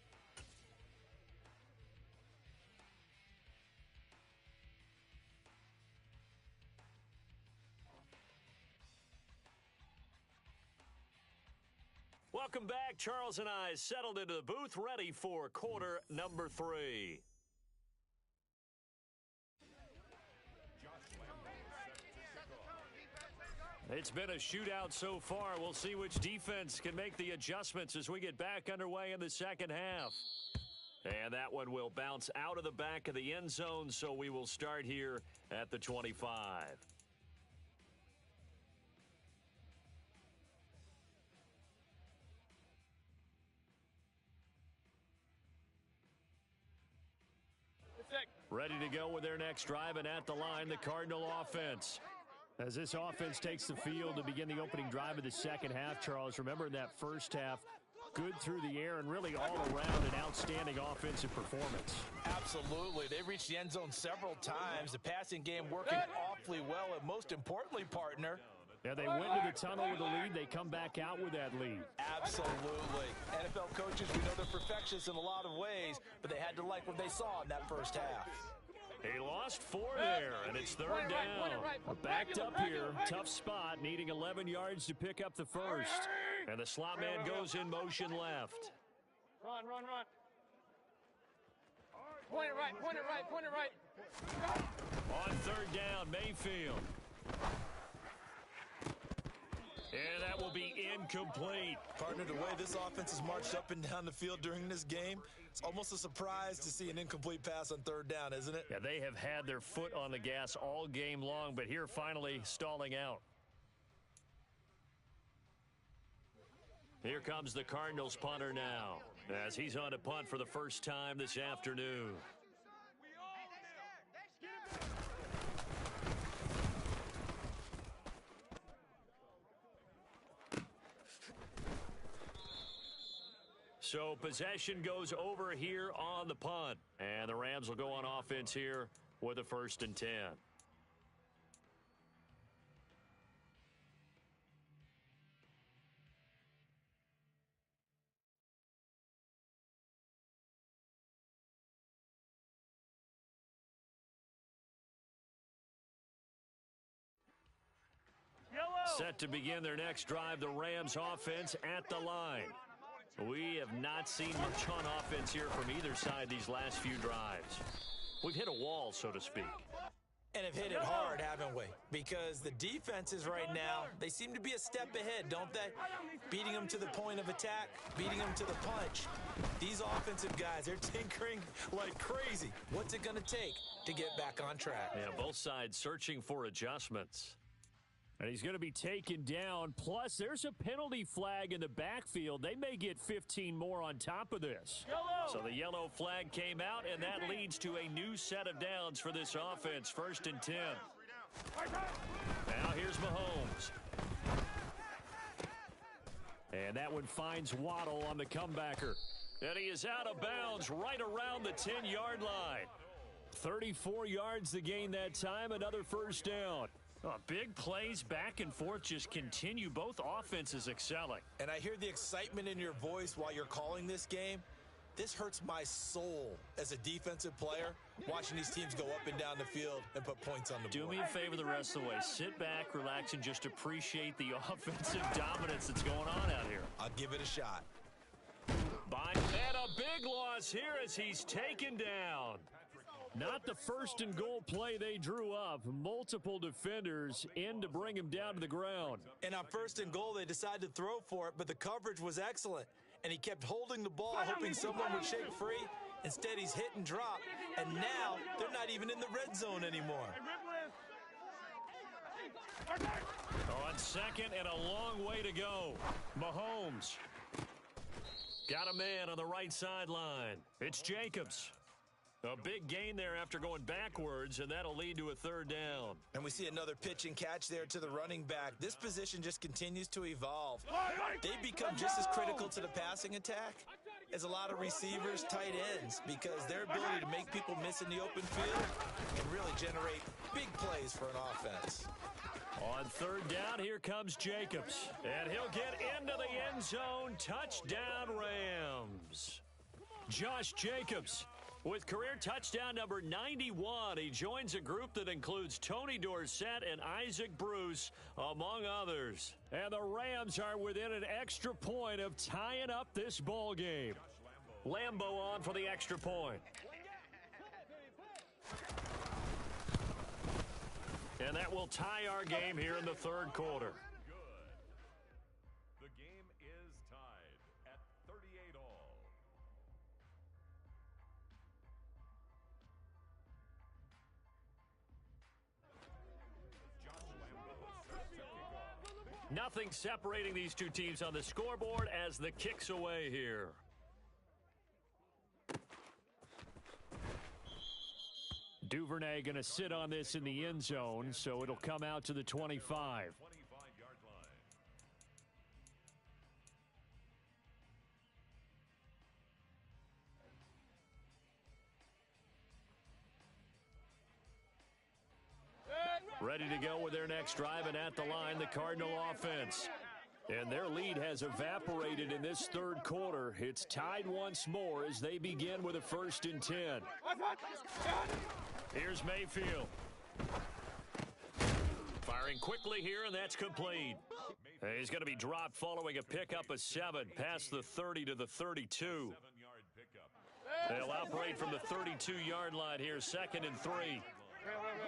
[SPEAKER 6] Welcome back. Charles and I settled into the booth, ready for quarter number 3. It's been a shootout so far. We'll see which defense can make the adjustments as we get back underway in the second half. And that one will bounce out of the back of the end zone, so we will start here at the 25. Ready to go with their next drive, and at the line, the Cardinal offense. As this offense takes the field to begin the opening drive of the second half, Charles, remember in that first half, good through the air and really all around an outstanding offensive performance.
[SPEAKER 3] Absolutely. They reached the end zone several times. The passing game working awfully well, and most importantly, partner,
[SPEAKER 6] yeah, they went to the tunnel with a lead. They come back out with that lead.
[SPEAKER 3] Absolutely. NFL coaches, we know they're perfectionists in a lot of ways, but they had to like what they saw in that first half.
[SPEAKER 6] He lost 4 there, and it's third down. Backed up here, tough spot, needing 11 yards to pick up the first. And the slot man goes in motion left.
[SPEAKER 2] Run. Point it right.
[SPEAKER 6] On third down, Mayfield. And that will be incomplete.
[SPEAKER 3] Partner, the way this offense has marched up and down the field during this game, it's almost a surprise to see an incomplete pass on third down, isn't it?
[SPEAKER 6] Yeah, they have had their foot on the gas all game long, but here finally stalling out. Here comes the Cardinals punter now, as he's on to punt for the first time this afternoon. So possession goes over here on the punt. And the Rams will go on offense here with a 1st and 10. Set to begin their next drive, the Rams offense at the line. We have not seen much on offense here from either side these last few drives. We've hit a wall, so to speak.
[SPEAKER 3] And have hit it hard, haven't we? Because the defenses right now, they seem to be a step ahead, don't they? Beating them to the point of attack, beating them to the punch. These offensive guys, they're tinkering like crazy. What's it going to take to get back on track?
[SPEAKER 6] Yeah, both sides searching for adjustments. And he's going to be taken down. Plus, there's a penalty flag in the backfield. They may get 15 more on top of this. So the yellow flag came out, and that leads to a new set of downs for this offense. 1st and 10. Now here's Mahomes. And that one finds Waddle on the comebacker. And he is out of bounds right around the 10-yard line. 34 yards to gain that time. Another 1st down. Oh, big plays back and forth just continue. Both offenses excelling.
[SPEAKER 3] And I hear the excitement in your voice while you're calling this game. This hurts my soul as a defensive player, watching these teams go up and down the field and put points on the board.
[SPEAKER 6] Do me a favor the rest of the way. Sit back, relax, and just appreciate the offensive dominance that's going on out here.
[SPEAKER 3] I'll give it a shot.
[SPEAKER 6] And a big loss here as he's taken down. Not the 1st and goal play they drew up. Multiple defenders in to bring him down to the ground.
[SPEAKER 3] And on 1st and goal, they decided to throw for it, but the coverage was excellent. And he kept holding the ball, hoping someone would shake free. Instead, he's hit and drop. And now, they're not even in the red zone anymore.
[SPEAKER 6] On 2nd and a long way to go. Mahomes got a man on the right sideline. It's Jacobs. A big gain there after going backwards, and that'll lead to a 3rd down.
[SPEAKER 3] And we see another pitch and catch there to the running back. This position just continues to evolve. They become just as critical to the passing attack as a lot of receivers, tight ends, because their ability to make people miss in the open field can really generate big plays for an offense.
[SPEAKER 6] On 3rd down, here comes Jacobs. And he'll get into the end zone. Touchdown, Rams. Josh Jacobs with career touchdown number 91. He joins a group that includes Tony Dorsett and Isaac Bruce, among others. And the Rams are within an extra point of tying up this ball game. Lambo on for the extra point. And that will tie our game here in the 3rd quarter.
[SPEAKER 4] The game is tied at 38 all.
[SPEAKER 6] Nothing separating these two teams on the scoreboard as the kick's away here. Duvernay going to sit on this in the end zone, so it'll come out to the 25.
[SPEAKER 4] 25-yard line.
[SPEAKER 6] Ready to go with their next drive, and at the line, the Cardinal offense. And their lead has evaporated in this third quarter. It's tied once more as they begin with a 1st and 10. Here's Mayfield. Firing quickly here, and that's complete. He's going to be dropped following a pickup of 7 past the 30 to the 32. They'll operate from the 32-yard line here, 2nd and 3.
[SPEAKER 2] Hurry!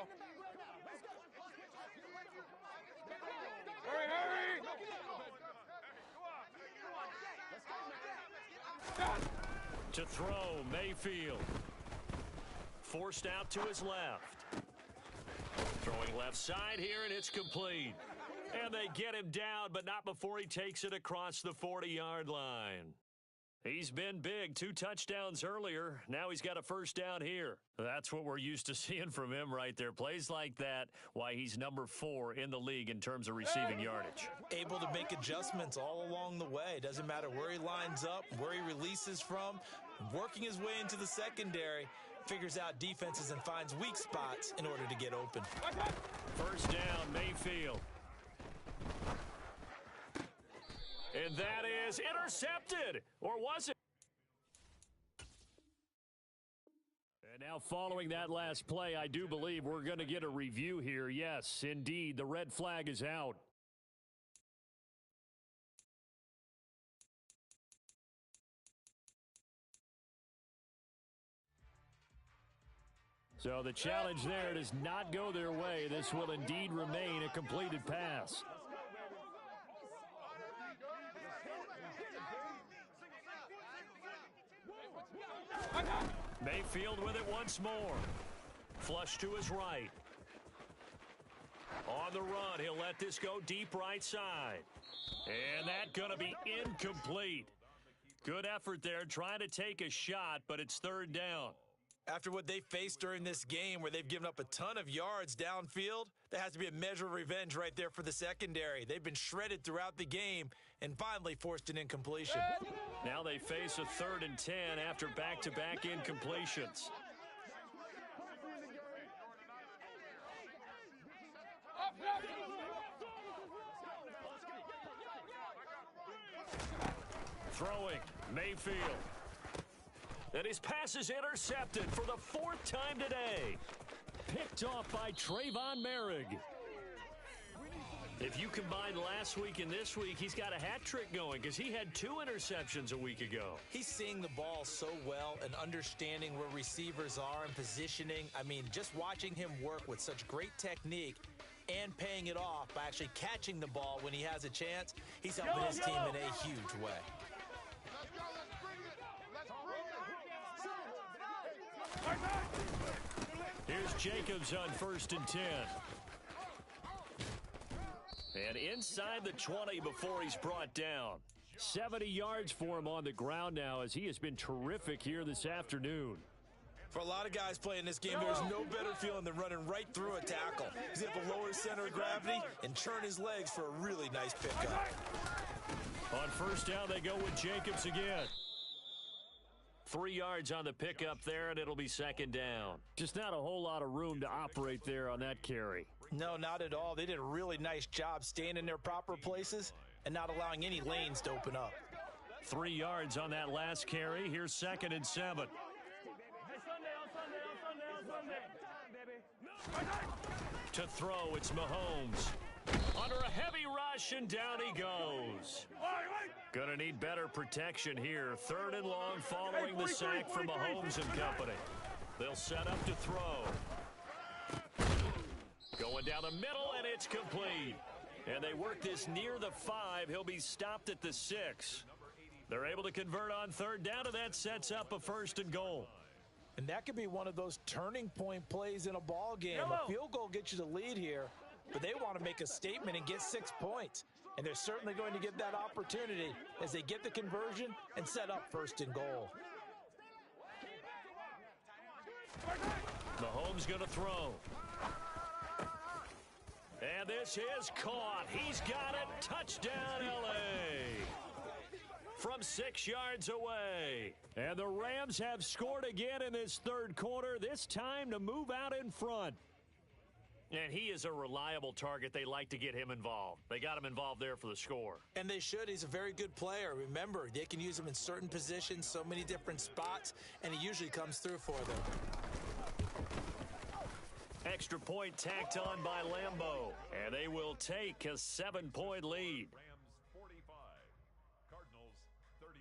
[SPEAKER 6] To throw, Mayfield. Forced out to his left. Throwing left side here, and it's complete. And they get him down, but not before he takes it across the 40-yard line. He's been big, 2 touchdowns earlier. Now he's got a 1st down here. That's what we're used to seeing from him right there. Plays like that, why he's number 4 in the league in terms of receiving yardage.
[SPEAKER 3] Able to make adjustments all along the way. Doesn't matter where he lines up, where he releases from. Working his way into the secondary, figures out defenses and finds weak spots in order to get open.
[SPEAKER 6] 1st down, Mayfield. And that is intercepted. Or was it? And now following that last play, I do believe we're going to get a review here. Yes, indeed, the red flag is out. So the challenge there does not go their way. This will indeed remain a completed pass. Mayfield with it once more. Flush to his right. On the run, he'll let this go deep right side. And that's going to be incomplete. Good effort there, trying to take a shot, but it's 3rd down.
[SPEAKER 3] After what they faced during this game where they've given up a ton of yards downfield, there has to be a measure of revenge right there for the secondary. They've been shredded throughout the game and finally forced an incompletion.
[SPEAKER 6] Now they face a 3rd and 10 after back-to-back incompletions. Throwing, Mayfield. And his pass is intercepted for the 4th time today. Picked off by Trayvon Merrick. If you combine last week and this week, he's got a hat trick going because he had 2 interceptions a week ago.
[SPEAKER 3] He's seeing the ball so well and understanding where receivers are and positioning. I mean, just watching him work with such great technique and paying it off by actually catching the ball when he has a chance, he's helping his team in a huge way.
[SPEAKER 6] Here's Jacobs on 1st and 10. And inside the 20 before he's brought down. 70 yards for him on the ground now as he has been terrific here this afternoon.
[SPEAKER 3] For a lot of guys playing this game, there's no better feeling than running right through a tackle. He's able to lower his center of gravity and turn his legs for a really nice pickup.
[SPEAKER 6] On 1st down, they go with Jacobs again. 3 yards on the pickup there, and it'll be 2nd down. Just not a whole lot of room to operate there on that carry.
[SPEAKER 3] No, not at all. They did a really nice job staying in their proper places and not allowing any lanes to open up.
[SPEAKER 6] 3 yards on that last carry. Here's 2nd and 7. To throw, it's Mahomes. Under a heavy rush, and down he goes. Gonna need better protection here. 3rd and long following the sack from Mahomes and company. They'll set up to throw. Going down the middle, and it's complete. And they work this near the 5. He'll be stopped at the 6. They're able to convert on 3rd down, and that sets up a 1st and goal.
[SPEAKER 3] And that could be one of those turning point plays in a ball game. A field goal gets you the lead here, but they want to make a statement and get 6 points. And they're certainly going to get that opportunity as they get the conversion and set up 1st and goal.
[SPEAKER 6] Mahomes going to throw. And this is caught. He's got it. Touchdown, L.A. From 6 yards away. And the Rams have scored again in this 3rd quarter, this time to move out in front. And he is a reliable target. They like to get him involved. They got him involved there for the score.
[SPEAKER 3] And they should. He's a very good player. Remember, they can use him in certain positions, so many different spots, and he usually comes through for them.
[SPEAKER 1] Extra point tacked on by Lambeau, and they will take a 7-point lead.
[SPEAKER 4] Rams 45, Cardinals 38.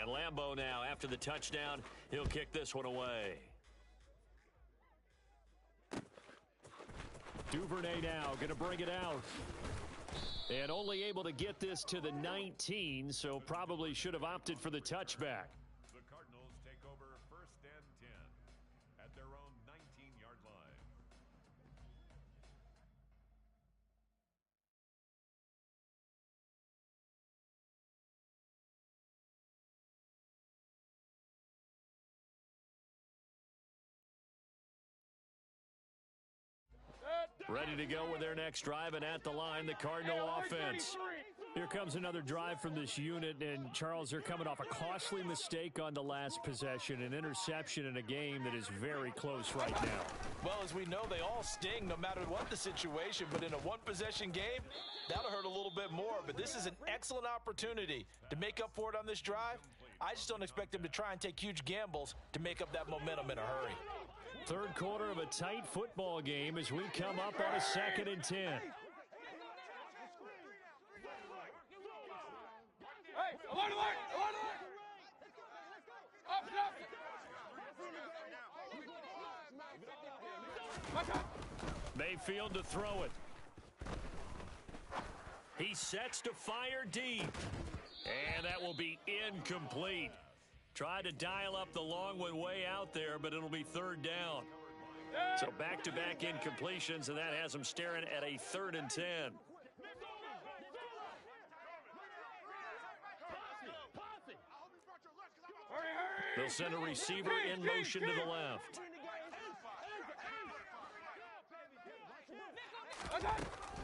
[SPEAKER 1] And Lambeau now, after the touchdown, he'll kick this one away.
[SPEAKER 6] Duvernay now going to bring it out. And only able to get this to the 19, so probably should have opted for the touchback.
[SPEAKER 4] The Cardinals take over 1st and 10 at their own 19-yard line.
[SPEAKER 1] Ready to go with their next drive, and at the line, the Cardinal offense.
[SPEAKER 6] Here comes another drive from this unit, and Charles, they're coming off a costly mistake on the last possession, an interception in a game that is very close right now.
[SPEAKER 3] Well, as we know, they all sting no matter what the situation, but in a one-possession game, that'll hurt a little bit more. But this is an excellent opportunity to make up for it on this drive. I just don't expect them to try and take huge gambles to make up that momentum in a hurry.
[SPEAKER 6] Third quarter of a tight football game as we come up on a 2nd and 10.
[SPEAKER 2] Hey, alert, alert, alert, alert. Up, up.
[SPEAKER 1] Mayfield to throw it. He sets to fire deep. And that will be incomplete. Tried to dial up the long one way out there, but it'll be 3rd down. So back-to-back incompletions, and that has them staring at a 3rd and 10. They'll send a receiver in motion to the left.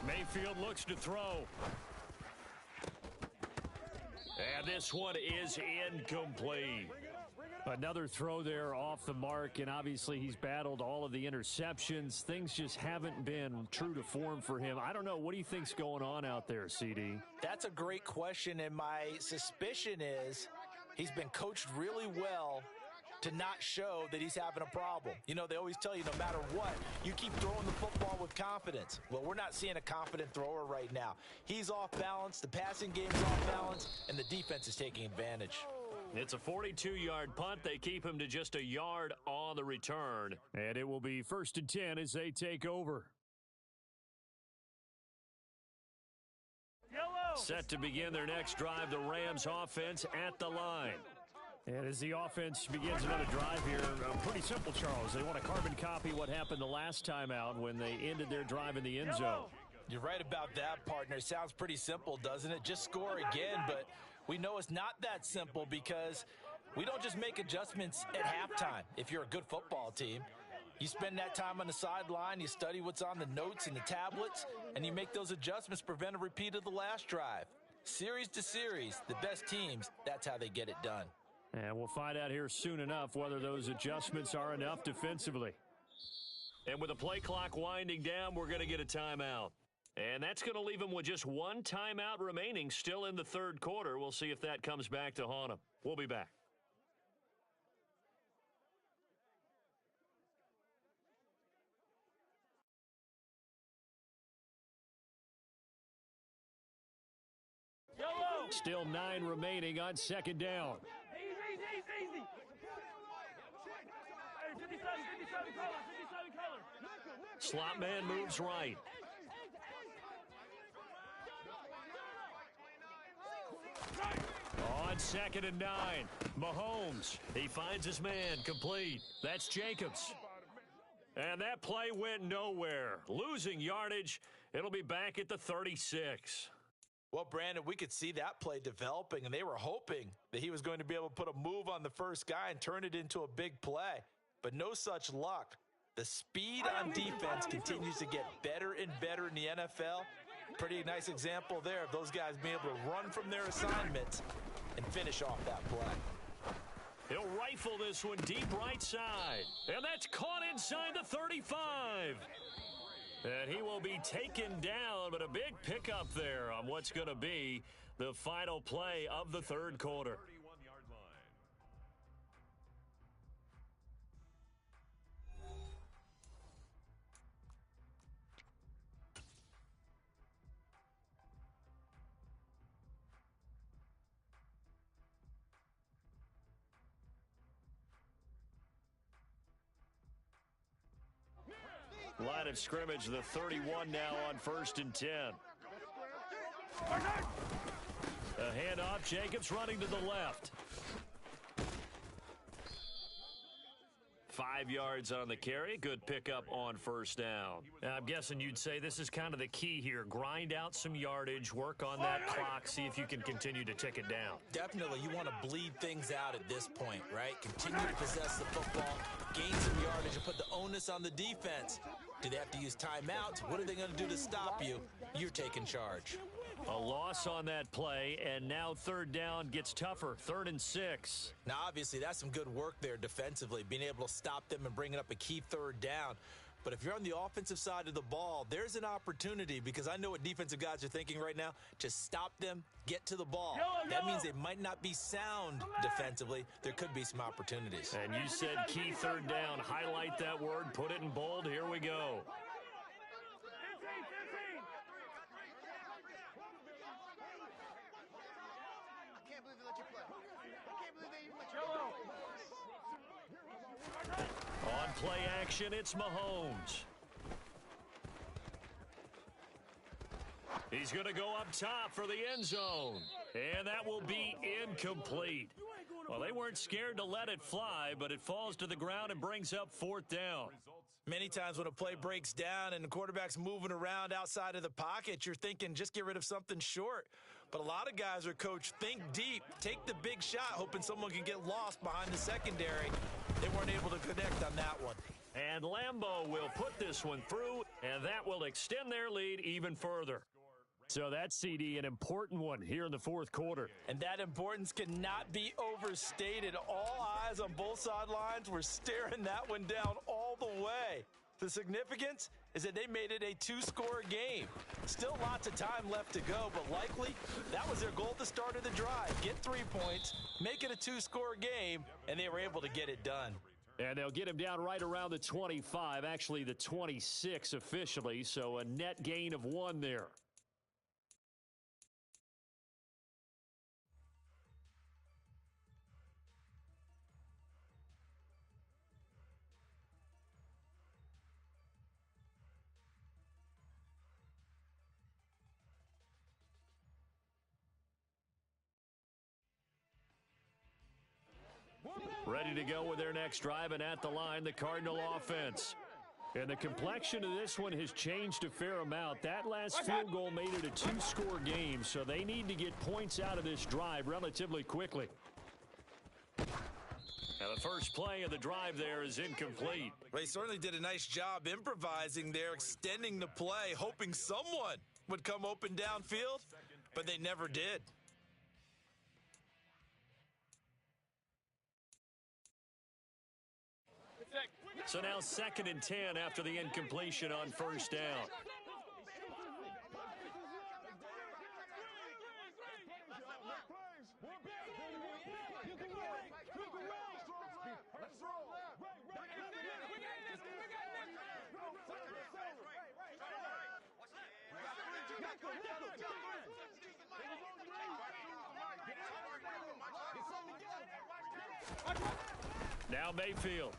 [SPEAKER 1] Mayfield looks to throw. And this one is incomplete.
[SPEAKER 6] Another throw there off the mark, and obviously he's battled all of the interceptions. Things just haven't been true to form for him. I don't know. What do you think's going on out there, CD?
[SPEAKER 3] That's a great question, and my suspicion is he's been coached really well to not show that he's having a problem. You know, they always tell you no matter what, you keep throwing the football with confidence. Well, we're not seeing a confident thrower right now. He's off balance, the passing game's off balance, and the defense is taking advantage.
[SPEAKER 1] It's a 42-yard punt. They keep him to just a yard on the return.
[SPEAKER 6] And it will be 1st and 10 as they take over.
[SPEAKER 1] Set to begin their next drive, the Rams offense at the line.
[SPEAKER 6] And as the offense begins another drive here, pretty simple, Charles. They want to carbon copy what happened the last time out when they ended their drive in the end zone.
[SPEAKER 3] You're right about that, partner. Sounds pretty simple, doesn't it? Just score again, but we know it's not that simple because we don't just make adjustments at halftime if you're a good football team. You spend that time on the sideline, you study what's on the notes and the tablets, and you make those adjustments to prevent a repeat of the last drive. Series to series, the best teams, that's how they get it done.
[SPEAKER 6] And we'll find out here soon enough whether those adjustments are enough defensively.
[SPEAKER 1] And with the play clock winding down, we're going to get a timeout. And that's going to leave them with just one timeout remaining still in the third quarter. We'll see if that comes back to haunt them. We'll be back.
[SPEAKER 6] Still 9 remaining on 2nd down.
[SPEAKER 2] Easy. Hey, 57 color.
[SPEAKER 1] Slot man moves right. On 2nd and 9, Mahomes. He finds his man, complete. That's Jacobs. And that play went nowhere. Losing yardage. It'll be back at the 36.
[SPEAKER 3] Well, Brandon, we could see that play developing, and they were hoping that he was going to be able to put a move on the first guy and turn it into a big play. But no such luck. The speed on defense continues to get better and better in the NFL. Pretty nice example there of those guys being able to run from their assignments and finish off that play.
[SPEAKER 6] He'll rifle this one deep right side. And that's caught inside the 35. And he will be taken down, but a big pickup there on what's going to be the final play of the third quarter.
[SPEAKER 4] 31-yard line.
[SPEAKER 6] Line of scrimmage, the 31 now on 1st and 10. A handoff, Jacobs running to the left. 5 yards on the carry. Good pickup on 1st down. I'm guessing you'd say this is kind of the key here. Grind out some yardage, work on that clock, see if you can continue to tick it down.
[SPEAKER 3] Definitely, you want to bleed things out at this point, right? Continue to possess the football, gain some yardage, and put the onus on the defense. Do they have to use timeouts? What are they going to do to stop you? You're taking charge.
[SPEAKER 6] A loss on that play, and now 3rd down gets tougher. 3rd and 6.
[SPEAKER 3] Now, obviously, that's some good work there defensively, being able to stop them and bringing up a key 3rd down. But if you're on the offensive side of the ball, there's an opportunity, because I know what defensive guys are thinking right now. Just stop them, get to the ball. That means they might not be sound defensively. There could be some opportunities.
[SPEAKER 6] And you said key 3rd down. Highlight that word, put it in bold. Here we go. On play action, it's Mahomes. He's going to go up top for the end zone. And that will be incomplete. Well, they weren't scared to let it fly, but it falls to the ground and brings up 4th down.
[SPEAKER 3] Many times when a play breaks down and the quarterback's moving around outside of the pocket, you're thinking just get rid of something short. But a lot of guys are coached, think deep, take the big shot, hoping someone can get lost behind the secondary. They weren't able to connect on that one.
[SPEAKER 6] And Lambeau will put this one through, and that will extend their lead even further. So that's, CD, an important one here in the 4th quarter.
[SPEAKER 3] And that importance cannot be overstated. All eyes on both sidelines were staring that one down all the way. The significance is that they made it a 2-score game. Still lots of time left to go, but likely that was their goal at the start of the drive. Get 3 points, make it a 2-score game, and they were able to get it done.
[SPEAKER 6] And they'll get him down right around the 25, actually the 26 officially, so a net gain of 1 there. Ready to go with their next drive, and at the line, the Cardinal offense. And the complexion of this one has changed a fair amount. That last field goal made it a 2-score game, so they need to get points out of this drive relatively quickly. And the first play of the drive there is incomplete.
[SPEAKER 3] They certainly did a nice job improvising there, extending the play, hoping someone would come open downfield, but they never did.
[SPEAKER 6] So now 2nd and 10 after the incompletion on 1st down. Now Mayfield.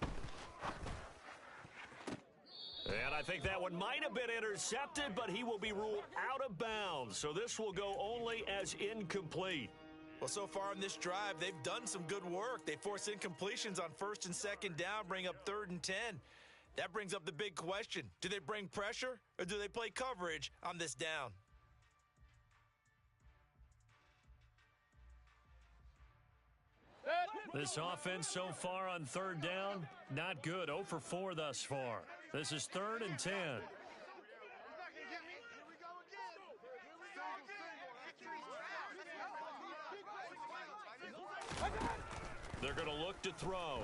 [SPEAKER 6] And I think that one might have been intercepted, but he will be ruled out of bounds. So this will go only as incomplete.
[SPEAKER 3] Well, so far in this drive, they've done some good work. They force incompletions on 1st and 2nd down, bring up 3rd and 10. That brings up the big question. Do they bring pressure or do they play coverage on this down?
[SPEAKER 6] This offense so far on third down, not good. 0 for 4 thus far. This is 3rd and 10. They're going to look to throw.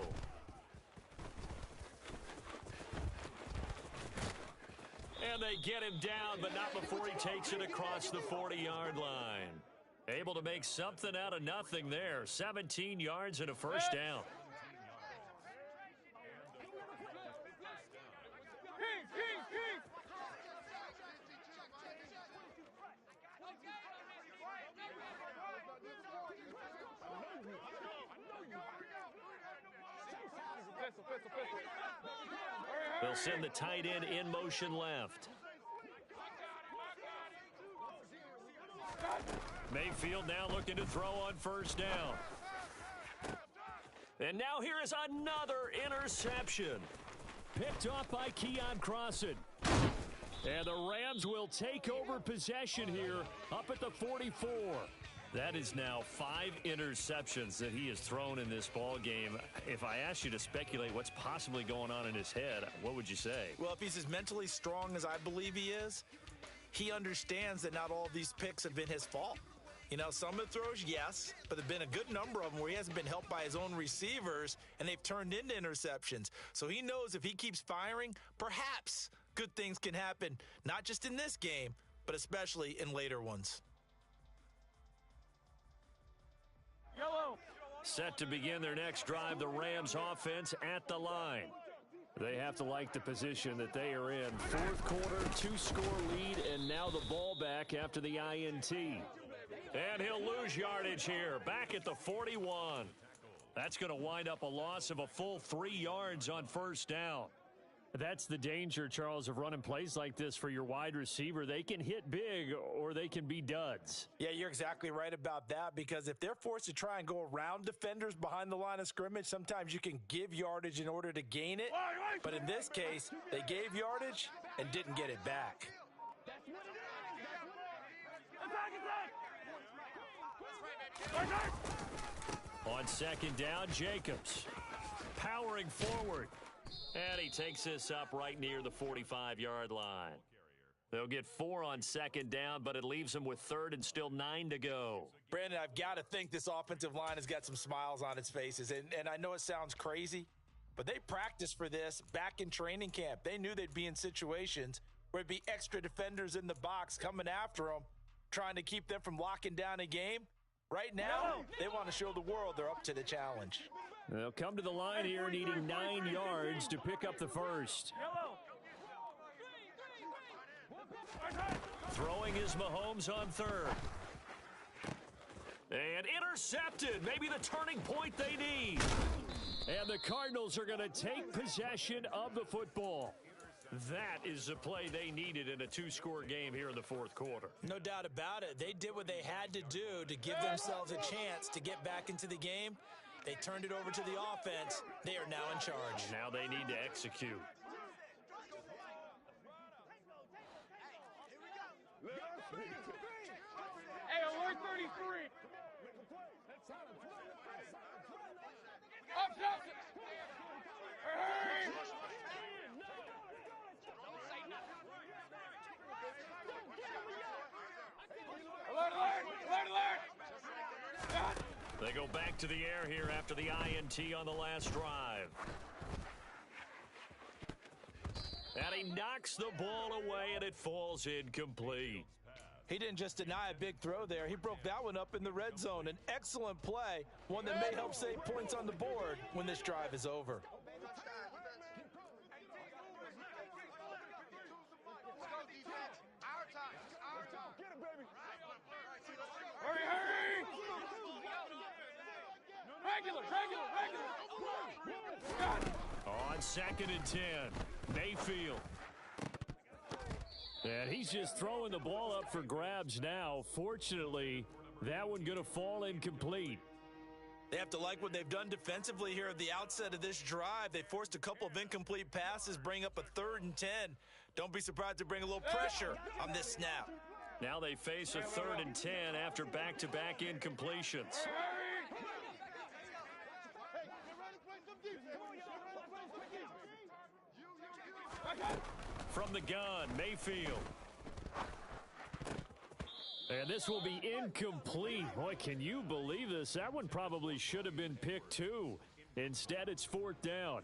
[SPEAKER 6] And they get him down, but not before he takes it across the 40-yard line. Able to make something out of nothing there. 17 yards and a first down. They'll send the tight end in motion left. Mayfield now looking to throw on first down. And now here is another interception. Picked off by Keon Crossan. And the Rams will take over possession here up at the 44. That is now 5 interceptions that he has thrown in this ball game. If I asked you to speculate what's possibly going on in his head, what would you say?
[SPEAKER 3] Well, if he's as mentally strong as I believe he is, he understands that not all of these picks have been his fault. You know, some of the throws, yes, but there have been a good number of them where he hasn't been helped by his own receivers, and they've turned into interceptions. So he knows if he keeps firing, perhaps good things can happen, not just in this game, but especially in later ones.
[SPEAKER 2] Yellow.
[SPEAKER 6] Set to begin their next drive, the Rams offense at the line. They have to like the position that they are in. 4th quarter, 2-score lead, and now the ball back after the INT. And he'll lose yardage here, back at the 41. That's going to wind up a loss of a full 3 yards on first down. That's the danger, Charles, of running plays like this for your wide receiver. They can hit big or they can be duds.
[SPEAKER 3] Yeah, you're exactly right about that, because if they're forced to try and go around defenders behind the line of scrimmage, sometimes you can give yardage in order to gain it. But in this case, they gave yardage and didn't get it back.
[SPEAKER 6] On second down, Jacobs powering forward. And he takes this up right near the 45-yard line. They'll get 4 on second down, but it leaves them with 3rd and still 9 to go.
[SPEAKER 3] Brandon, I've got to think this offensive line has got some smiles on its faces. And I know it sounds crazy, but they practiced for this back in training camp. They knew they'd be in situations where it'd be extra defenders in the box coming after them, trying to keep them from locking down a game. Right now, they want to show the world they're up to the challenge.
[SPEAKER 6] They'll come to the line here needing 9 yards to pick up the first. Throwing is Mahomes on 3rd. And intercepted. Maybe the turning point they need. And the Cardinals are going to take possession of the football. That is the play they needed in a 2-score game here in the 4th quarter.
[SPEAKER 3] No doubt about it. They did what they had to do to give themselves a chance to get back into the game. They turned it over to the offense. They are now in charge.
[SPEAKER 6] Now they need to execute.
[SPEAKER 2] Hey, alert 33. Up, up. Hey. Alert, alert, alert, alert.
[SPEAKER 6] They go back to the air here after the INT on the last drive. And he knocks the ball away, and it falls incomplete.
[SPEAKER 3] He didn't just deny a big throw there. He broke that one up in the red zone. An excellent play, one that may help save points on the board when this drive is over.
[SPEAKER 2] Hurry, hurry! Regular.
[SPEAKER 6] On 2nd and 10, Mayfield. And he's just throwing the ball up for grabs now. Fortunately, that one going to fall incomplete.
[SPEAKER 3] They have to like what they've done defensively here at the outset of this drive. They forced a couple of incomplete passes, bring up a 3rd and 10. Don't be surprised to bring a little pressure on this snap.
[SPEAKER 6] Now they face a 3rd and 10 after back-to-back incompletions. From the gun, Mayfield. And this will be incomplete. Boy, can you believe this? That one probably should have been picked too. Instead, it's 4th down.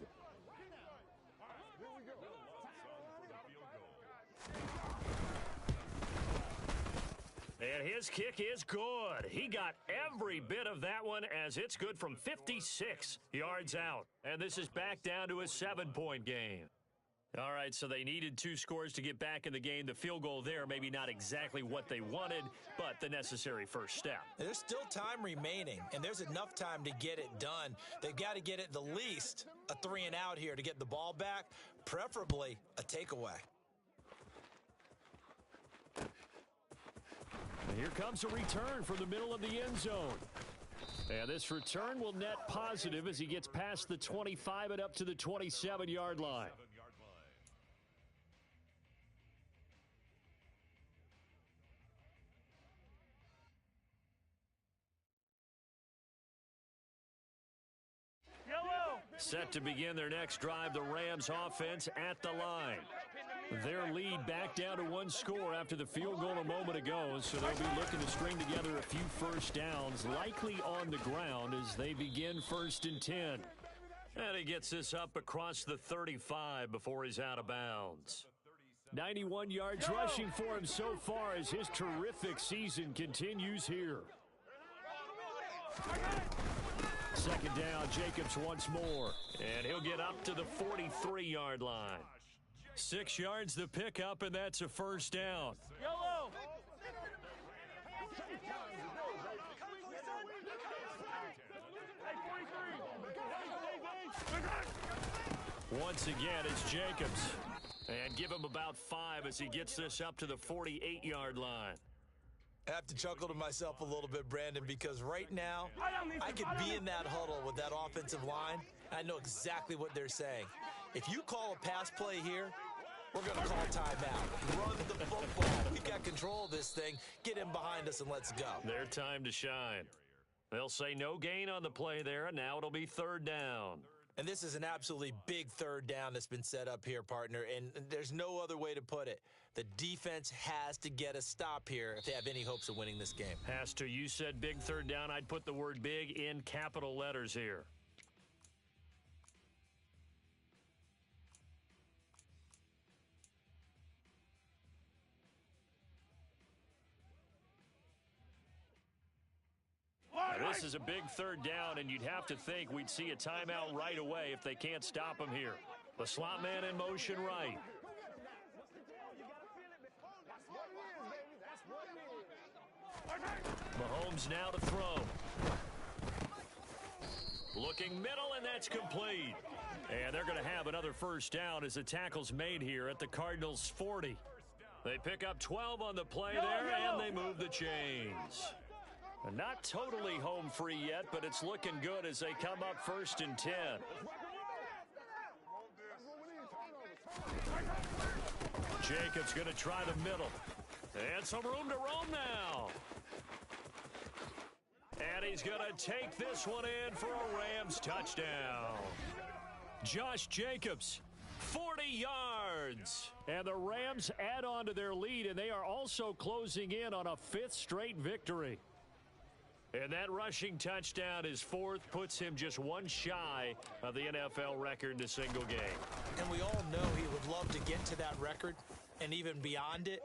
[SPEAKER 6] And his kick is good. He got every bit of that one as it's good from 56 yards out. And this is back down to a 7-point game. All right, so they needed 2 scores to get back in the game. The field goal there, maybe not exactly what they wanted, but the necessary first step.
[SPEAKER 3] There's still time remaining, and there's enough time to get it done. They've got to get it the least a 3-and-out here to get the ball back, preferably a takeaway.
[SPEAKER 6] And here comes a return from the middle of the end zone. And this return will net positive as he gets past the 25 and up to the 27-yard line. Set to begin their next drive, the Rams offense at the line. Their lead back down to 1 score after the field goal a moment ago, so they'll be looking to string together a few first downs, likely on the ground as they begin 1st and 10. And he gets this up across the 35 before he's out of bounds. 91 yards rushing for him so far as his terrific season continues here. 2nd down, Jacobs once more. And he'll get up to the 43-yard line. 6 yards the pickup, and that's a first down.
[SPEAKER 2] Yellow!
[SPEAKER 6] Once again, it's Jacobs. And give him about 5 as he gets this up to the 48-yard line.
[SPEAKER 3] I have to chuckle to myself a little bit, Brandon, because right now I could be in that huddle with that offensive line. I know exactly what they're saying. If you call a pass play here, we're going to call timeout. Run the football. We've got control of this thing. Get in behind us and let's go.
[SPEAKER 6] Their time to shine. They'll say no gain on the play there, and now it'll be 3rd down.
[SPEAKER 3] And this is an absolutely big 3rd down that's been set up here, partner, and there's no other way to put it. The defense has to get a stop here if they have any hopes of winning this game.
[SPEAKER 6] Has to. You said big 3rd down. I'd put the word big in capital letters here. This is a big 3rd down, and you'd have to think we'd see a timeout right away if they can't stop him here. The slot man in motion right. Mahomes now to throw. Looking middle, and that's complete. And they're going to have another first down as the tackle's made here at the Cardinals' 40. They pick up 12 on the play there, and they move the chains. Not totally home free yet, but it's looking good as they come up 1st and 10. Jacobs going to try the middle. And some room to roam now. And he's going to take this one in for a Rams touchdown. Josh Jacobs, 40 yards. And the Rams add on to their lead, and they are also closing in on a 5th straight victory. And that rushing touchdown, his 4th, puts him just 1 shy of the NFL record in a single game.
[SPEAKER 3] And we all know he would love to get to that record and even beyond it,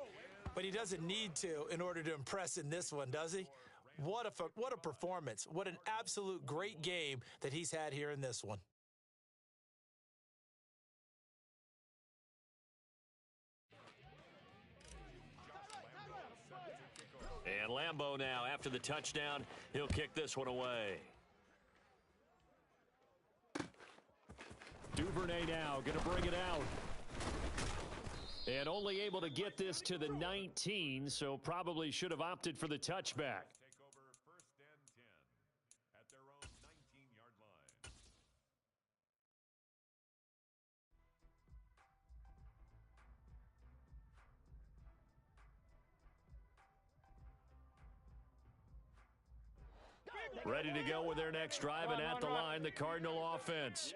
[SPEAKER 3] but he doesn't need to in order to impress in this one, does he? What a performance. What an absolute great game that he's had here in this one.
[SPEAKER 6] And Lambeau now, after the touchdown, he'll kick this one away. Duvernay now going to bring it out. And only able to get this to the 19, so probably should have opted for the touchback.
[SPEAKER 4] Take over 1st and 10 at their own 19-yard line.
[SPEAKER 6] Ready to go with their next drive, and at the line, the Cardinal offense.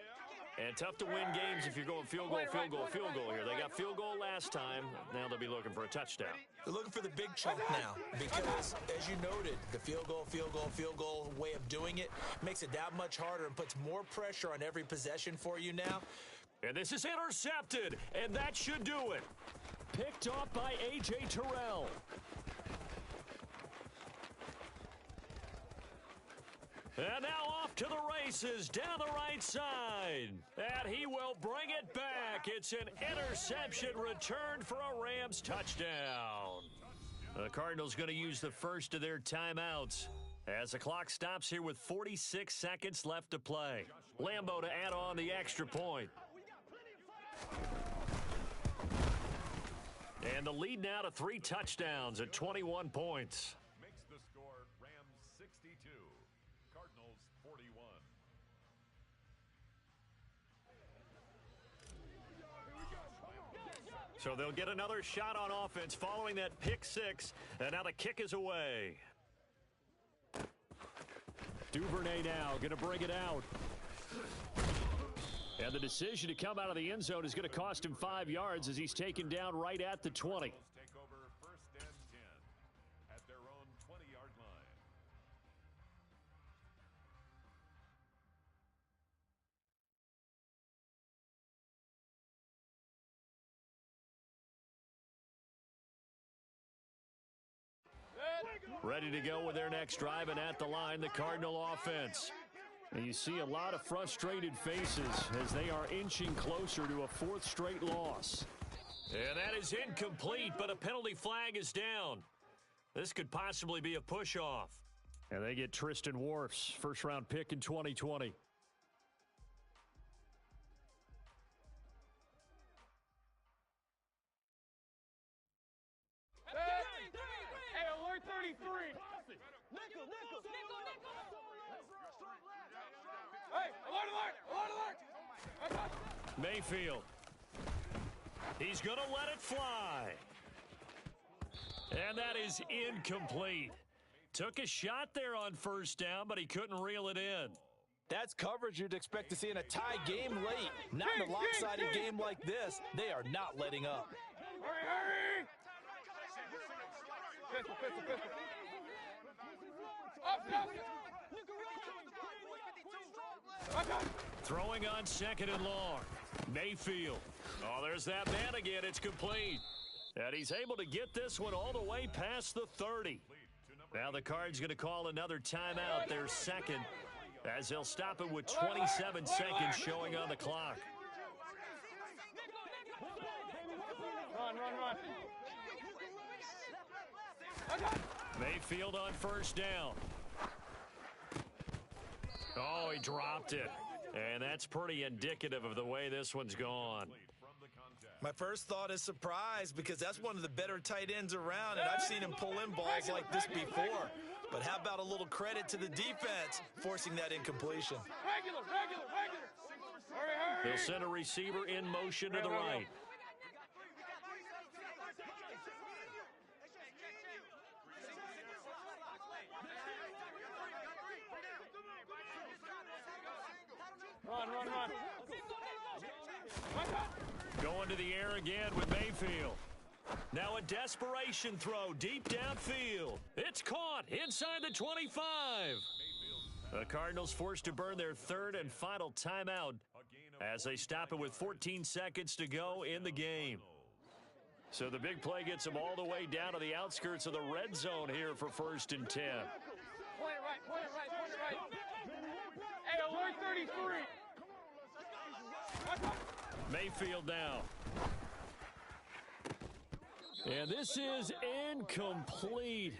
[SPEAKER 6] And tough to win games if you're going field goal, field goal, field goal here. They got field goal last time. Now they'll be looking for a touchdown.
[SPEAKER 3] They're looking for the big chunk now because, as you noted, the field goal way of doing it makes it that much harder and puts more pressure on every possession for you now.
[SPEAKER 6] And this is intercepted, and that should do it. Picked off by A.J. Terrell. And now off to the races down the right side. And he will bring it back. It's an interception returned for a Rams touchdown. The Cardinals going to use the first of their timeouts as the clock stops here with 46 seconds left to play. Lambo to add on the extra point. And the lead now to 3 touchdowns at 21 points.
[SPEAKER 4] Makes the score Rams 62, Cardinals 41.
[SPEAKER 6] So they'll get another shot on offense following that pick 6. And now the kick is away. Duvernay now going to bring it out. And the decision to come out of the end zone is going to cost him 5 yards as he's taken down right at the 20.
[SPEAKER 4] Take over 1st and 10 at their own 20-yard line.
[SPEAKER 6] Ready to go with their next drive, and at the line, the Cardinal offense. And you see a lot of frustrated faces as they are inching closer to a 4th straight loss. And that is incomplete, but a penalty flag is down. This could possibly be a push-off. And they get Tristan Wirfs, first-round pick in 2020.
[SPEAKER 2] Hey, alert 33. Hey, alert.
[SPEAKER 6] Mayfield. He's going to let it fly. And that is incomplete. Took a shot there on 1st down, but he couldn't reel it in.
[SPEAKER 3] That's coverage you'd expect to see in a tie game late. Not in a lopsided game like this. They are not letting up.
[SPEAKER 2] Hurry. Pistol. Up.
[SPEAKER 6] Throwing on 2nd and long. Mayfield. Oh, there's that man again. It's complete. And he's able to get this one all the way past the 30. Now the Cards going to call another timeout, their 2nd, as they'll stop it with 27 seconds showing on the clock.
[SPEAKER 2] Run.
[SPEAKER 6] Mayfield on 1st down. Oh, he dropped it. And that's pretty indicative of the way this one's gone.
[SPEAKER 3] My first thought is surprise because that's one of the better tight ends around, and I've seen him pull in balls like this before. But how about a little credit to the defense forcing that incompletion?
[SPEAKER 2] Regular. Hurry.
[SPEAKER 6] They'll send a receiver in motion to the right.
[SPEAKER 2] Run.
[SPEAKER 6] Going to the air again with Mayfield. Now a desperation throw deep downfield. It's caught inside the 25. The Cardinals forced to burn their 3rd and final timeout as they stop it with 14 seconds to go in the game. So the big play gets them all the way down to the outskirts of the red zone here for 1st and 10.
[SPEAKER 2] Point it right. Hey, alert 33.
[SPEAKER 6] Mayfield now. And this is incomplete.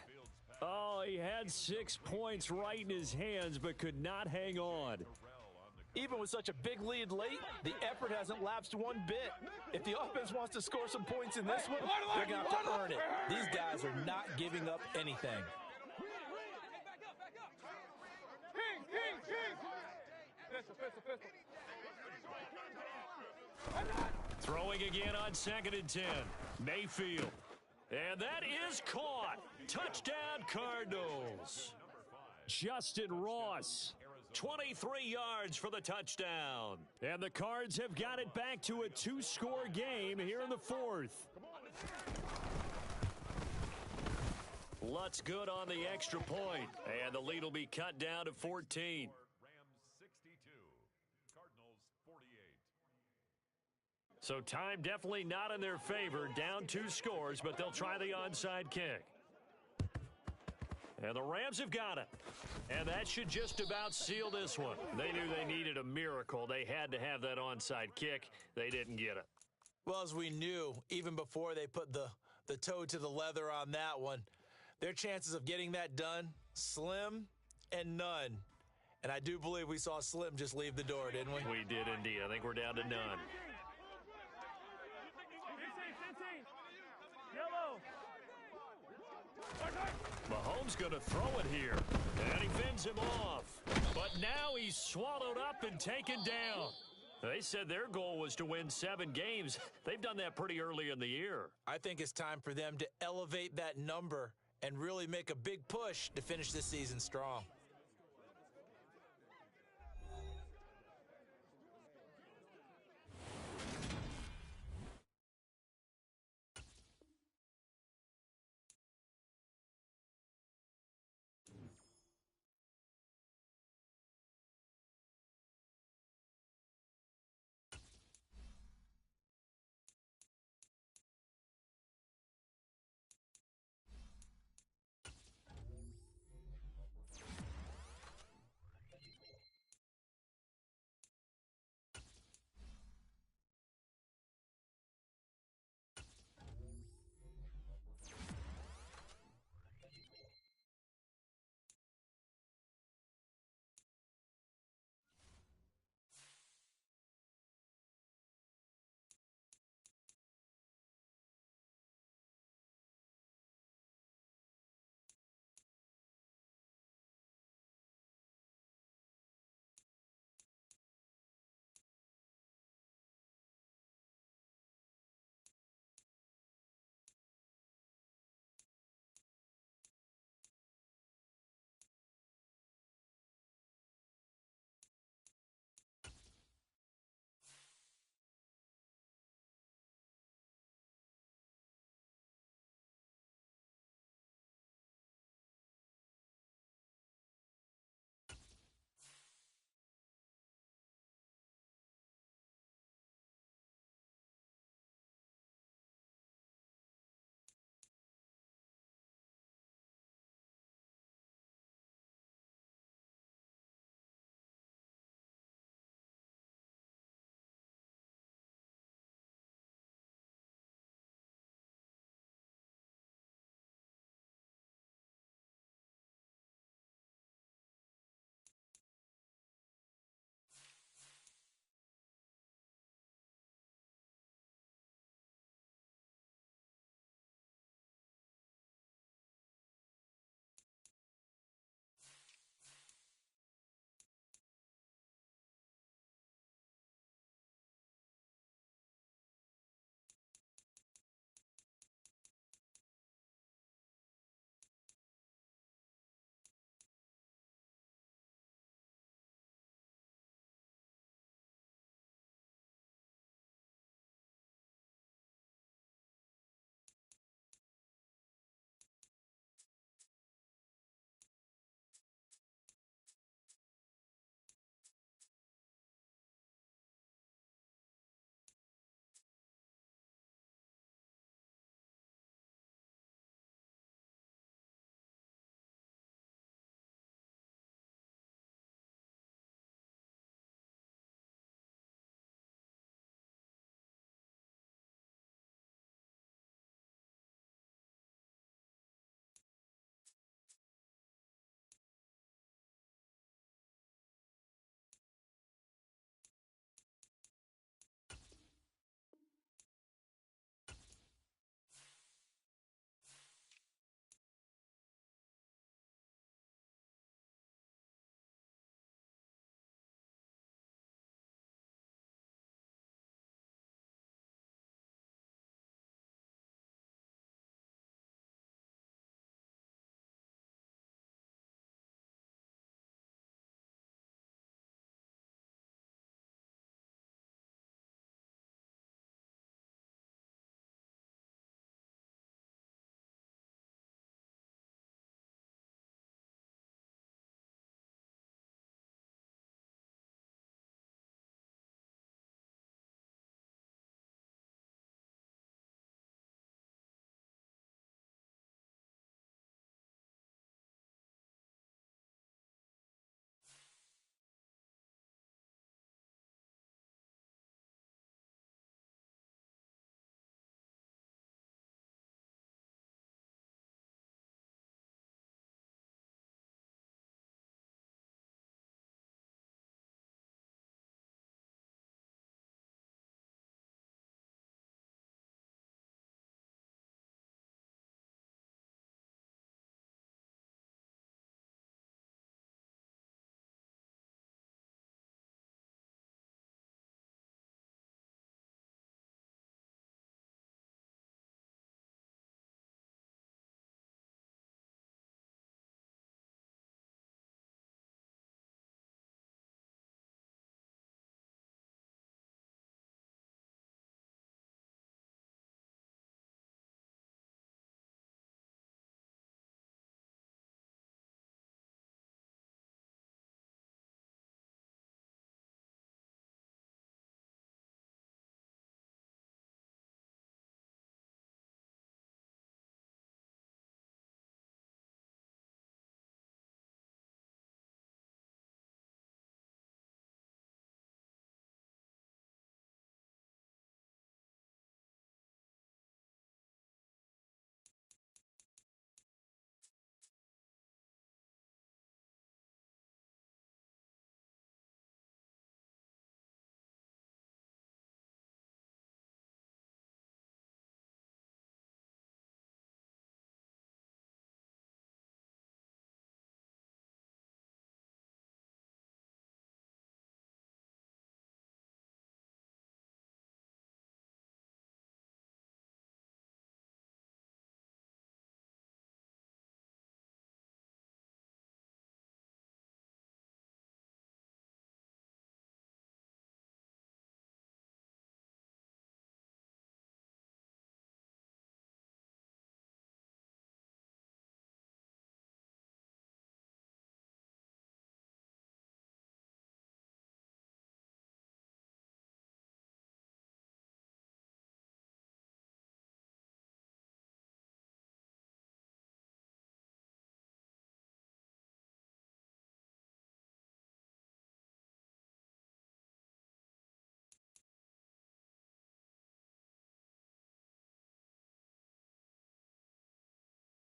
[SPEAKER 6] Oh, he had 6 points right in his hands, but could not hang on.
[SPEAKER 3] Even with such a big lead late, the effort hasn't lapsed one bit. If the offense wants to score some points in this one, they're going to have to earn it. These guys are not giving up anything.
[SPEAKER 2] Pistol.
[SPEAKER 6] Throwing again on 2nd and 10. Mayfield. And that is caught. Touchdown, Cardinals. Justin Ross
[SPEAKER 1] 23 yards for the touchdown.
[SPEAKER 6] And the Cards have got it back to a two-score game here in the fourth.
[SPEAKER 1] Lutz good on the extra point, and the lead will be cut down to 14.
[SPEAKER 4] Rams 62, Cardinals 48.
[SPEAKER 6] So time definitely not in their favor. Down 2 scores, but they'll try the onside kick. And the Rams have got it. And that should just about seal this one. They knew they needed a miracle. They had to have that onside kick. They didn't get it.
[SPEAKER 3] Well, as we knew, even before they put the toe to the leather on that one, their chances of getting that done, slim and none. And I do believe we saw Slim just leave the door, didn't we?
[SPEAKER 6] We did indeed. I think we're down to none. Mahomes going to throw it here. And he fends him off. But now he's swallowed up and taken down. They said their goal was to win 7 games. They've done that pretty early in the year.
[SPEAKER 3] I think it's time for them to elevate that number and really make a big push to finish this season strong.